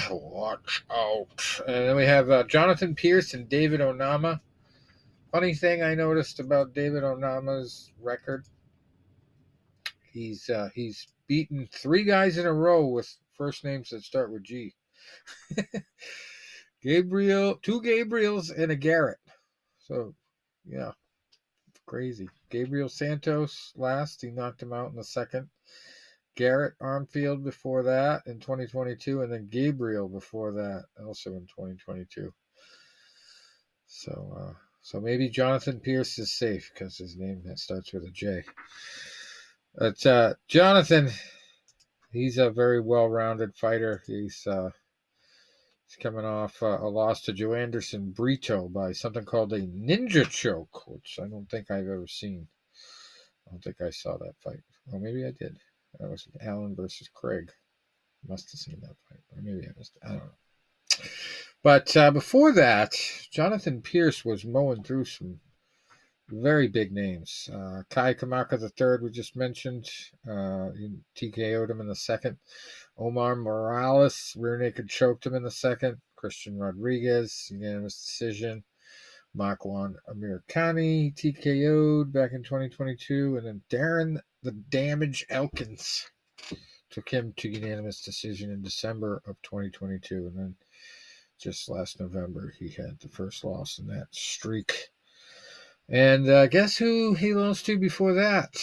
Watch out. And then we have Jonathan Pierce and David Onama. Funny thing I noticed about David Onama's record, he's beaten 3 guys in a row with first names that start with G. Gabriel, 2 Gabriels and a Garrett. So, yeah, crazy. Gabriel Santos last. He knocked him out in the second. Garrett Armfield before that in 2022, and then Gabriel before that also in 2022. So maybe Jonathan Pierce is safe because his name starts with a J. But Jonathan, he's a very well-rounded fighter. He's coming off a loss to Joe Anderson Brito by something called a ninja choke, which I don't think I've ever seen. I don't think I saw that fight. Or maybe I did. That was Allen versus Craig. Must have seen that fight. Or maybe I missed it. I don't know. But before that, Jonathan Pierce was mowing through some very big names. Kai Kamaka III, we just mentioned. TKO'd him in the second. Omar Morales rear naked choked him in the second. Christian Rodriguez, unanimous decision. Makwan Amirkhani TKO'd back in 2022. And then Darren the Damage Elkins took him to unanimous decision in December of 2022. And then just last November, he had the first loss in that streak. And guess who he lost to before that?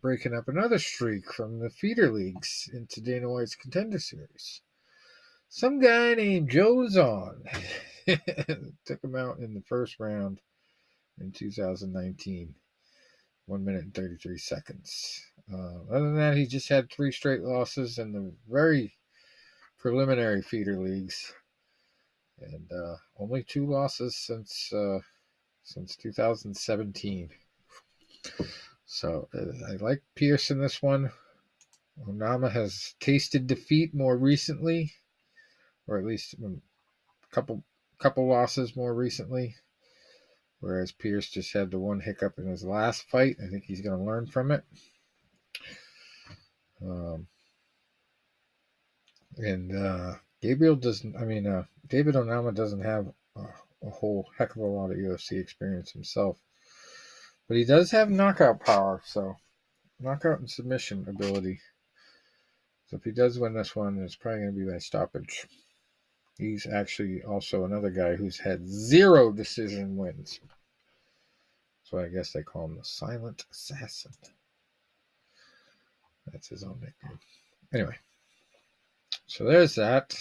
Breaking up another streak from the feeder leagues into Dana White's Contender Series. Some guy named Joe Zahn took him out in the first round in 2019. 1 minute and 33 seconds. Other than that, he just had 3 straight losses in the very preliminary feeder leagues. And only 2 losses since 2017. So I like Pierce in this one. Onama has tasted defeat more recently, or at least a couple losses more recently, whereas Pierce just had the one hiccup in his last fight. I think he's going to learn from it. David Onama doesn't have a whole heck of a lot of UFC experience himself, but he does have knockout power, so knockout and submission ability. So if he does win this one, it's probably going to be by stoppage. He's actually also another guy who's had 0 decision wins. So I guess they call him the Silent Assassin. That's his own nickname. Anyway, so there's that.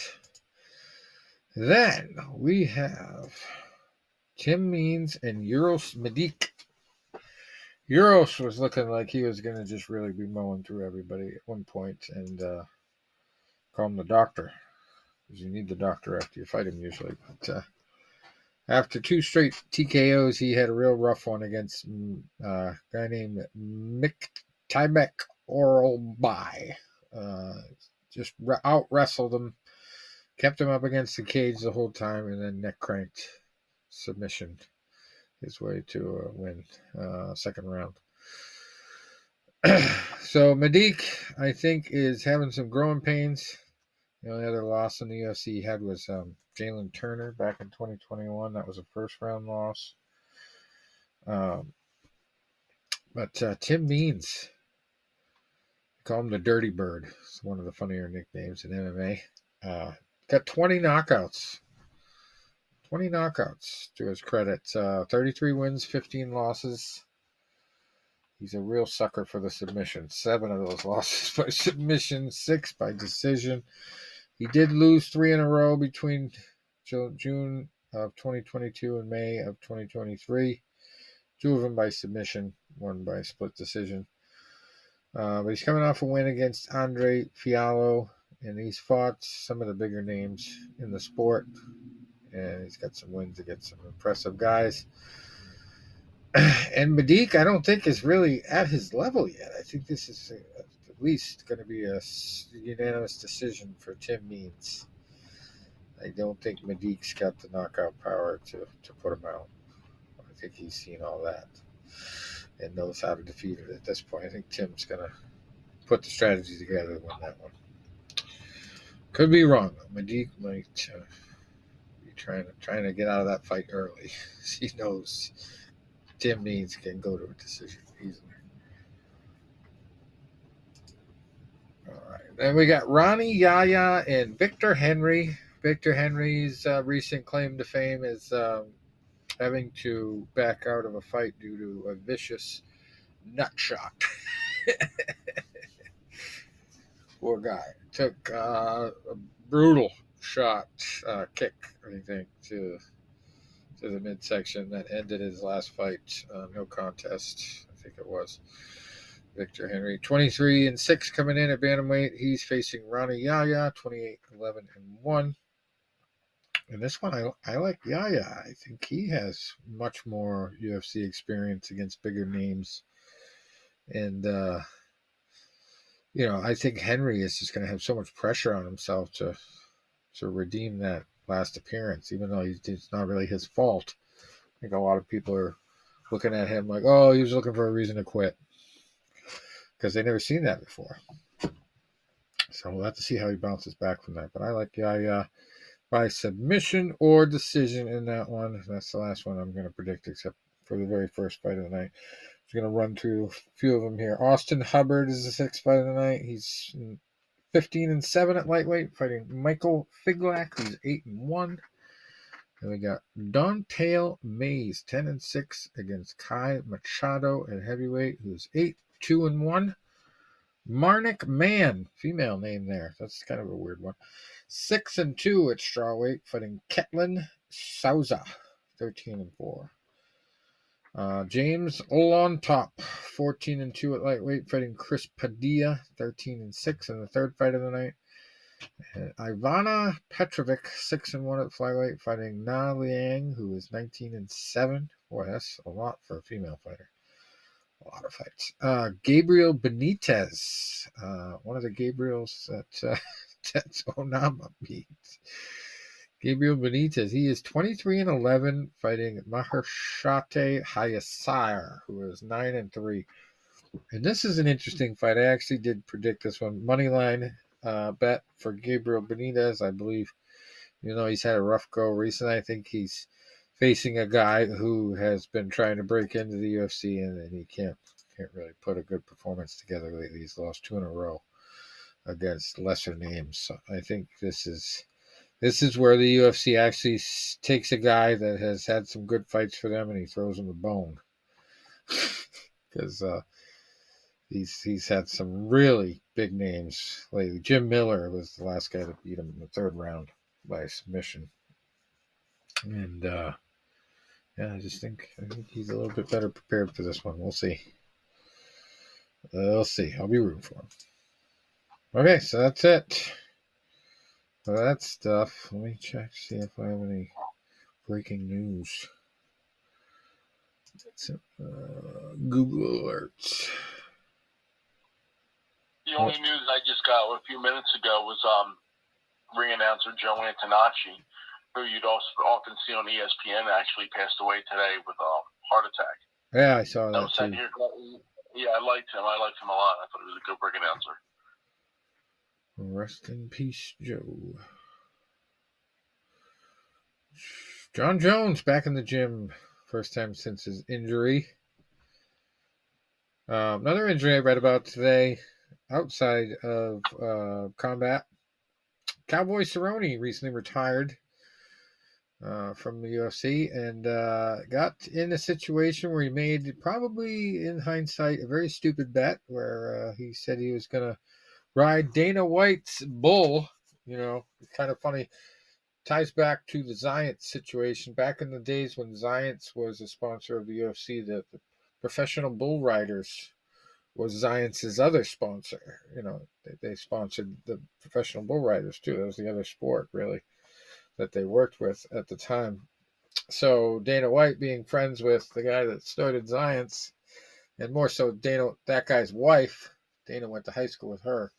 Then we have Tim Means and Uros Medic. Uros was looking like he was going to just really be mowing through everybody at one point and call him the doctor. Because you need the doctor after you fight him usually. But after 2 straight TKOs, he had a real rough one against a guy named Mick Tymek Oralbai. Just out-wrestled him, kept him up against the cage the whole time, and then neck cranked submission his way to a win, second round. So Medic, I think, is having some growing pains. The only other loss in the UFC he had was Jalen Turner back in 2021. That was a first-round loss. But Tim Means, call him the Dirty Bird. It's one of the funnier nicknames in MMA. Got 20 knockouts. 20 knockouts to his credit. 33 wins, 15 losses. He's a real sucker for the submission. 7 of those losses by submission, 6 by decision. He did lose 3 in a row between June of 2022 and May of 2023. 2 of them by submission, 1 by split decision. But he's coming off a win against Andre Fiallo, and he's fought some of the bigger names in the sport. And he's got some wins against some impressive guys. And Medique, I don't think is really at his level yet. I think this is at least going to be a unanimous decision for Tim Means. I don't think Medique's got the knockout power to put him out. I think he's seen all that and knows how to defeat it at this point. I think Tim's going to put the strategy together to win that one. Could be wrong. Medique might be trying to get out of that fight early. He knows Tim Means can go to a decision easily. All right. Then we got Ronnie Yaya and Victor Henry. Victor Henry's recent claim to fame is having to back out of a fight due to a vicious nut shot. Poor guy. Took a brutal shot, kick, I think, to the midsection that ended his last fight. No contest, I think it was. Victor Henry, 23-6 coming in at bantamweight. He's facing Ronnie Yaya, 28-11-1. And this one, I like Yaya. I think he has much more UFC experience against bigger names. And, I think Henry is just going to have so much pressure on himself to redeem that last appearance, even though it's not really his fault. I think a lot of people are looking at him like, oh, he was looking for a reason to quit, because they've never seen that before. So we'll have to see how he bounces back from that. But I like Yaya by submission or decision in that one. That's the last one I'm going to predict, except for the very first fight of the night. I'm going to run through a few of them here. Austin Hubbard is the sixth fight of the night. He's 15-7 at lightweight, fighting Michael Figlak, who's 8-1. And we got Don'Tale Mays, 10-6 against Kai Machado at heavyweight, who's 8-2-1. Marnik Mann, female name there. That's kind of a weird one. 6-2 at strawweight, fighting Ketlin Souza, 13-4. James Lontop, 14-2 at lightweight, fighting Chris Padilla, 13-6 in the third fight of the night. And Ivana Petrovic, 6-1 at flyweight, fighting Na Liang, who is 19-7. Boy, that's a lot for a female fighter. A lot of fights. Gabriel Benitez, one of the Gabriels that Onama beat. Gabriel Benitez, he is 23-11, fighting Mahershala Hayasar, who is 9-3. And this is an interesting fight. I actually did predict this one. Moneyline bet for Gabriel Benitez, I believe. He's had a rough go recently. I think he's facing a guy who has been trying to break into the UFC, and he can't really put a good performance together lately. He's lost 2 in a row against lesser names. So I think this is where the UFC actually takes a guy that has had some good fights for them and he throws him a bone. Because he's had some really big names lately. Jim Miller was the last guy that beat him in the third round by submission. And I think he's a little bit better prepared for this one. We'll see. I'll be rooting for him. Okay, so that's it. For that stuff, let me check, see if I have any breaking news. Google alerts. The only news I just got a few minutes ago was ring announcer Joe Antonacci, who you'd also often see on ESPN, actually passed away today with a heart attack. Yeah, I saw that too. Yeah, I liked him. I liked him a lot. I thought he was a good ring announcer. Rest in peace, Joe. John Jones back in the gym. First time since his injury. Another injury I read about today outside of combat. Cowboy Cerrone recently retired from the UFC and got in a situation where he made, probably in hindsight, a very stupid bet where he said he was going to ride Dana White's bull. It's kind of funny. Ties back to the Giants situation. Back in the days when Giants was a sponsor of the UFC, the Professional Bull Riders was Giants' other sponsor. They sponsored the Professional Bull Riders too. That was the other sport, really, that they worked with at the time. So Dana White, being friends with the guy that started Giants, and more so that guy's wife, Dana went to high school with her.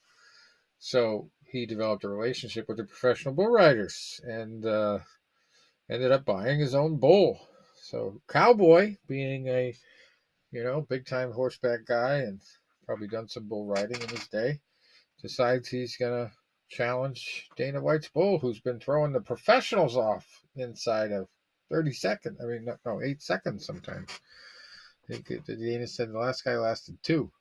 So he developed a relationship with the professional bull riders and ended up buying his own bull. So Cowboy, being a big time horseback guy and probably done some bull riding in his day, decides he's gonna challenge Dana White's bull, who's been throwing the professionals off inside of 30 seconds. I mean, no, 8 seconds sometimes. Dana said the last guy lasted 2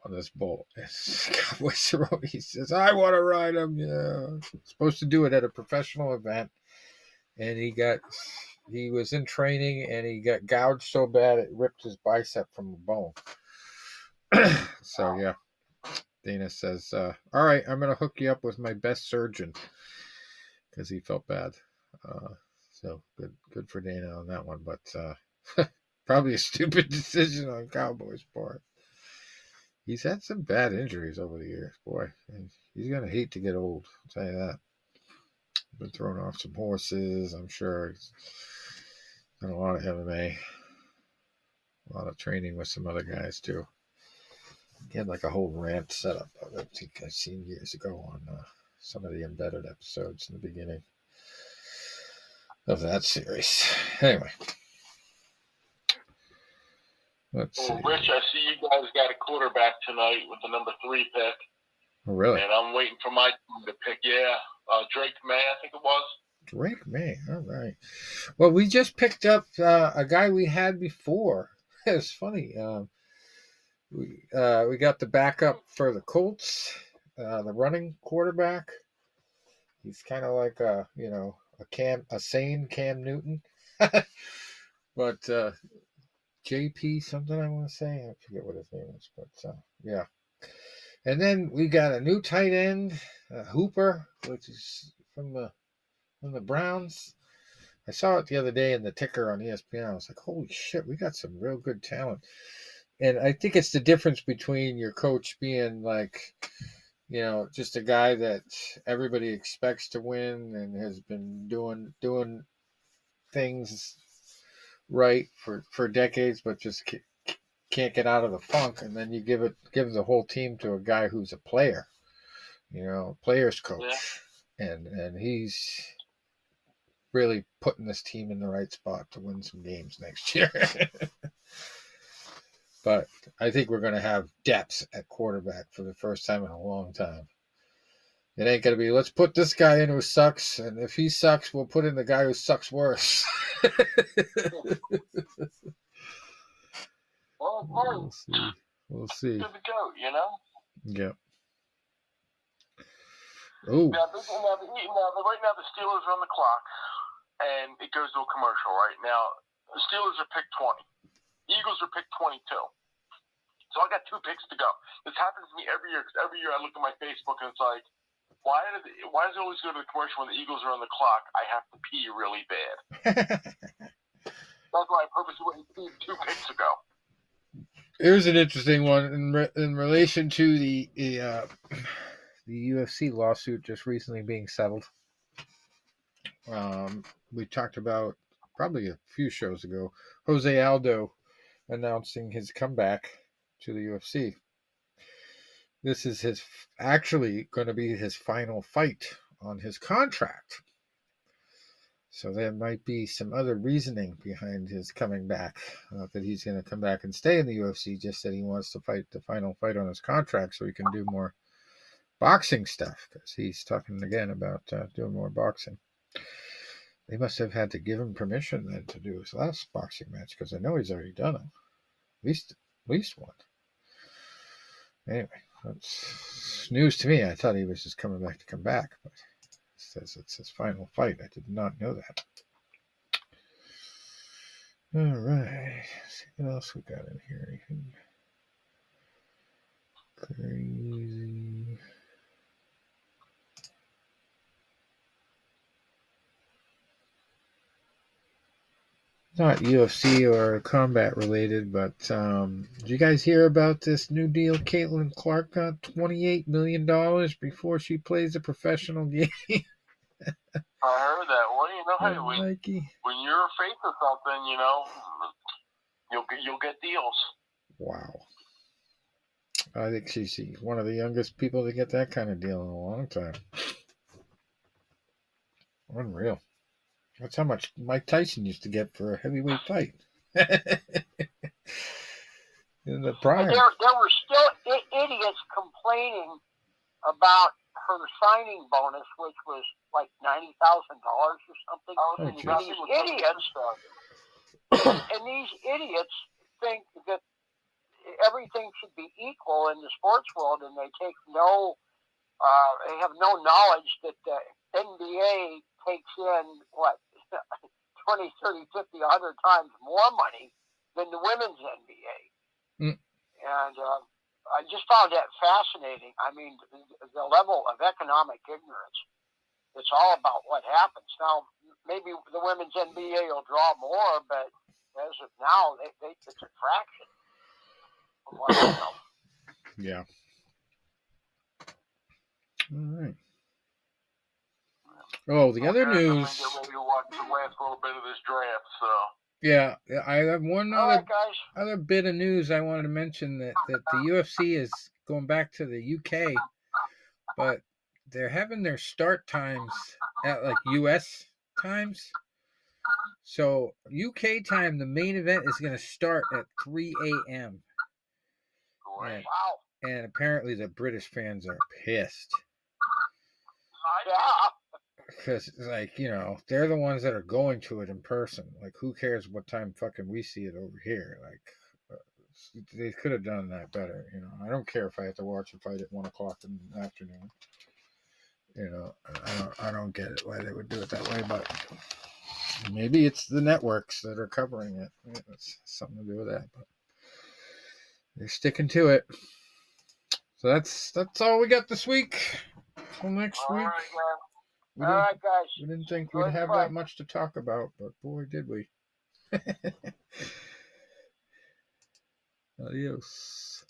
on this bull. Cowboy Cerrone says, I want to ride him. Yeah. Supposed to do it at a professional event. And he was in training and he got gouged so bad it ripped his bicep from the bone. So, yeah. Dana says, all right, I'm going to hook you up with my best surgeon because he felt bad. So good for Dana on that one. But probably a stupid decision on Cowboy's part. He's had some bad injuries over the years, boy. He's going to hate to get old, I'll tell you that. Been thrown off some horses, I'm sure. He's done a lot of MMA. A lot of training with some other guys, too. He had like a whole rant set up of it, I think I've seen years ago on some of the embedded episodes in the beginning of that series. Anyway. Let's see. Rich, I see you guys got a quarterback tonight with the number 3 pick. Oh, really? And I'm waiting for my team to pick. Yeah, Drake May, I think it was. Drake May, all right. Well, we just picked up a guy we had before. It's funny. We got the backup for the Colts, the running quarterback. He's kind of like a sane Cam Newton, but JP something I want to say. I forget what his name is, but yeah. And then we got a new tight end, Hooper, which is from the Browns. I saw it the other day in the ticker on ESPN. I was like, holy shit, we got some real good talent. And I think it's the difference between your coach being like, just a guy that everybody expects to win and has been doing things right for decades, but just can't get out of the funk. And then you give the whole team to a guy who's a player, player's coach, yeah. and he's really putting this team in the right spot to win some games next year. But I think we're going to have depth at quarterback for the first time in a long time. It ain't going to be, let's put this guy in who sucks, and if he sucks, we'll put in the guy who sucks worse. We'll see. We'll see. To the goat, Yeah. Oh. Now, right now the Steelers are on the clock, and it goes to a commercial right now. The Steelers are picked 20. Eagles are picked 22. So I got 2 picks to go. This happens to me every year because every year I look at my Facebook and it's like, why does it always go to the commercial when the Eagles are on the clock? I have to pee really bad. That's why I purposely went 2 picks ago. Here's an interesting one in relation to the UFC lawsuit just recently being settled. We talked about probably a few shows ago, Jose Aldo announcing his comeback to the UFC. This is actually going to be his final fight on his contract. So there might be some other reasoning behind his coming back. Not that he's going to come back and stay in the UFC, just that he wants to fight the final fight on his contract so he can do more boxing stuff, because he's talking again about doing more boxing. They must have had to give him permission then to do his last boxing match, because I know he's already done them. At least one. Anyway, that's news to me. I thought he was just coming back to come back, but it says it's his final fight. I did not know that. All right. Let's see what else we got in here. Anything crazy? Not UFC or combat related, but did you guys hear about this new deal? Caitlin Clark got $28 million before she plays a professional game. I heard that. Well, hey, Mikey. When you're facing something, you'll get deals. Wow. I think she's one of the youngest people to get that kind of deal in a long time. Unreal. That's how much Mike Tyson used to get for a heavyweight fight. In the prime. And there were still idiots complaining about her signing bonus, which was like $90,000 or something. And these idiots think that everything should be equal in the sports world, and they take they have no knowledge that the NBA takes in 20, 30, 50, 100 times more money than the women's NBA. And I just found that fascinating. I mean, the level of economic ignorance. It's all about what happens. Now, maybe the women's NBA will draw more, but as of now, it's a fraction from what I know. Yeah. All right. Oh, the other news. I'm get ready to watch the last little bit of this draft, so. Yeah, I have one other bit of news I wanted to mention that the UFC is going back to the UK, but they're having their start times at like US times. So UK time, the main event is going to start at 3 a.m. Great. Wow. And apparently the British fans are pissed. Yeah. Because, they're the ones that are going to it in person. Like, who cares what time fucking we see it over here? Like, they could have done that better. I don't care if I have to watch a fight at 1 o'clock in the afternoon. I don't get it why they would do it that way, but maybe it's the networks that are covering it. It's something to do with that, but they're sticking to it. So that's all we got this week. Till next week. All right, guys. We didn't think we'd have that much to talk about, but boy, did we. Adios.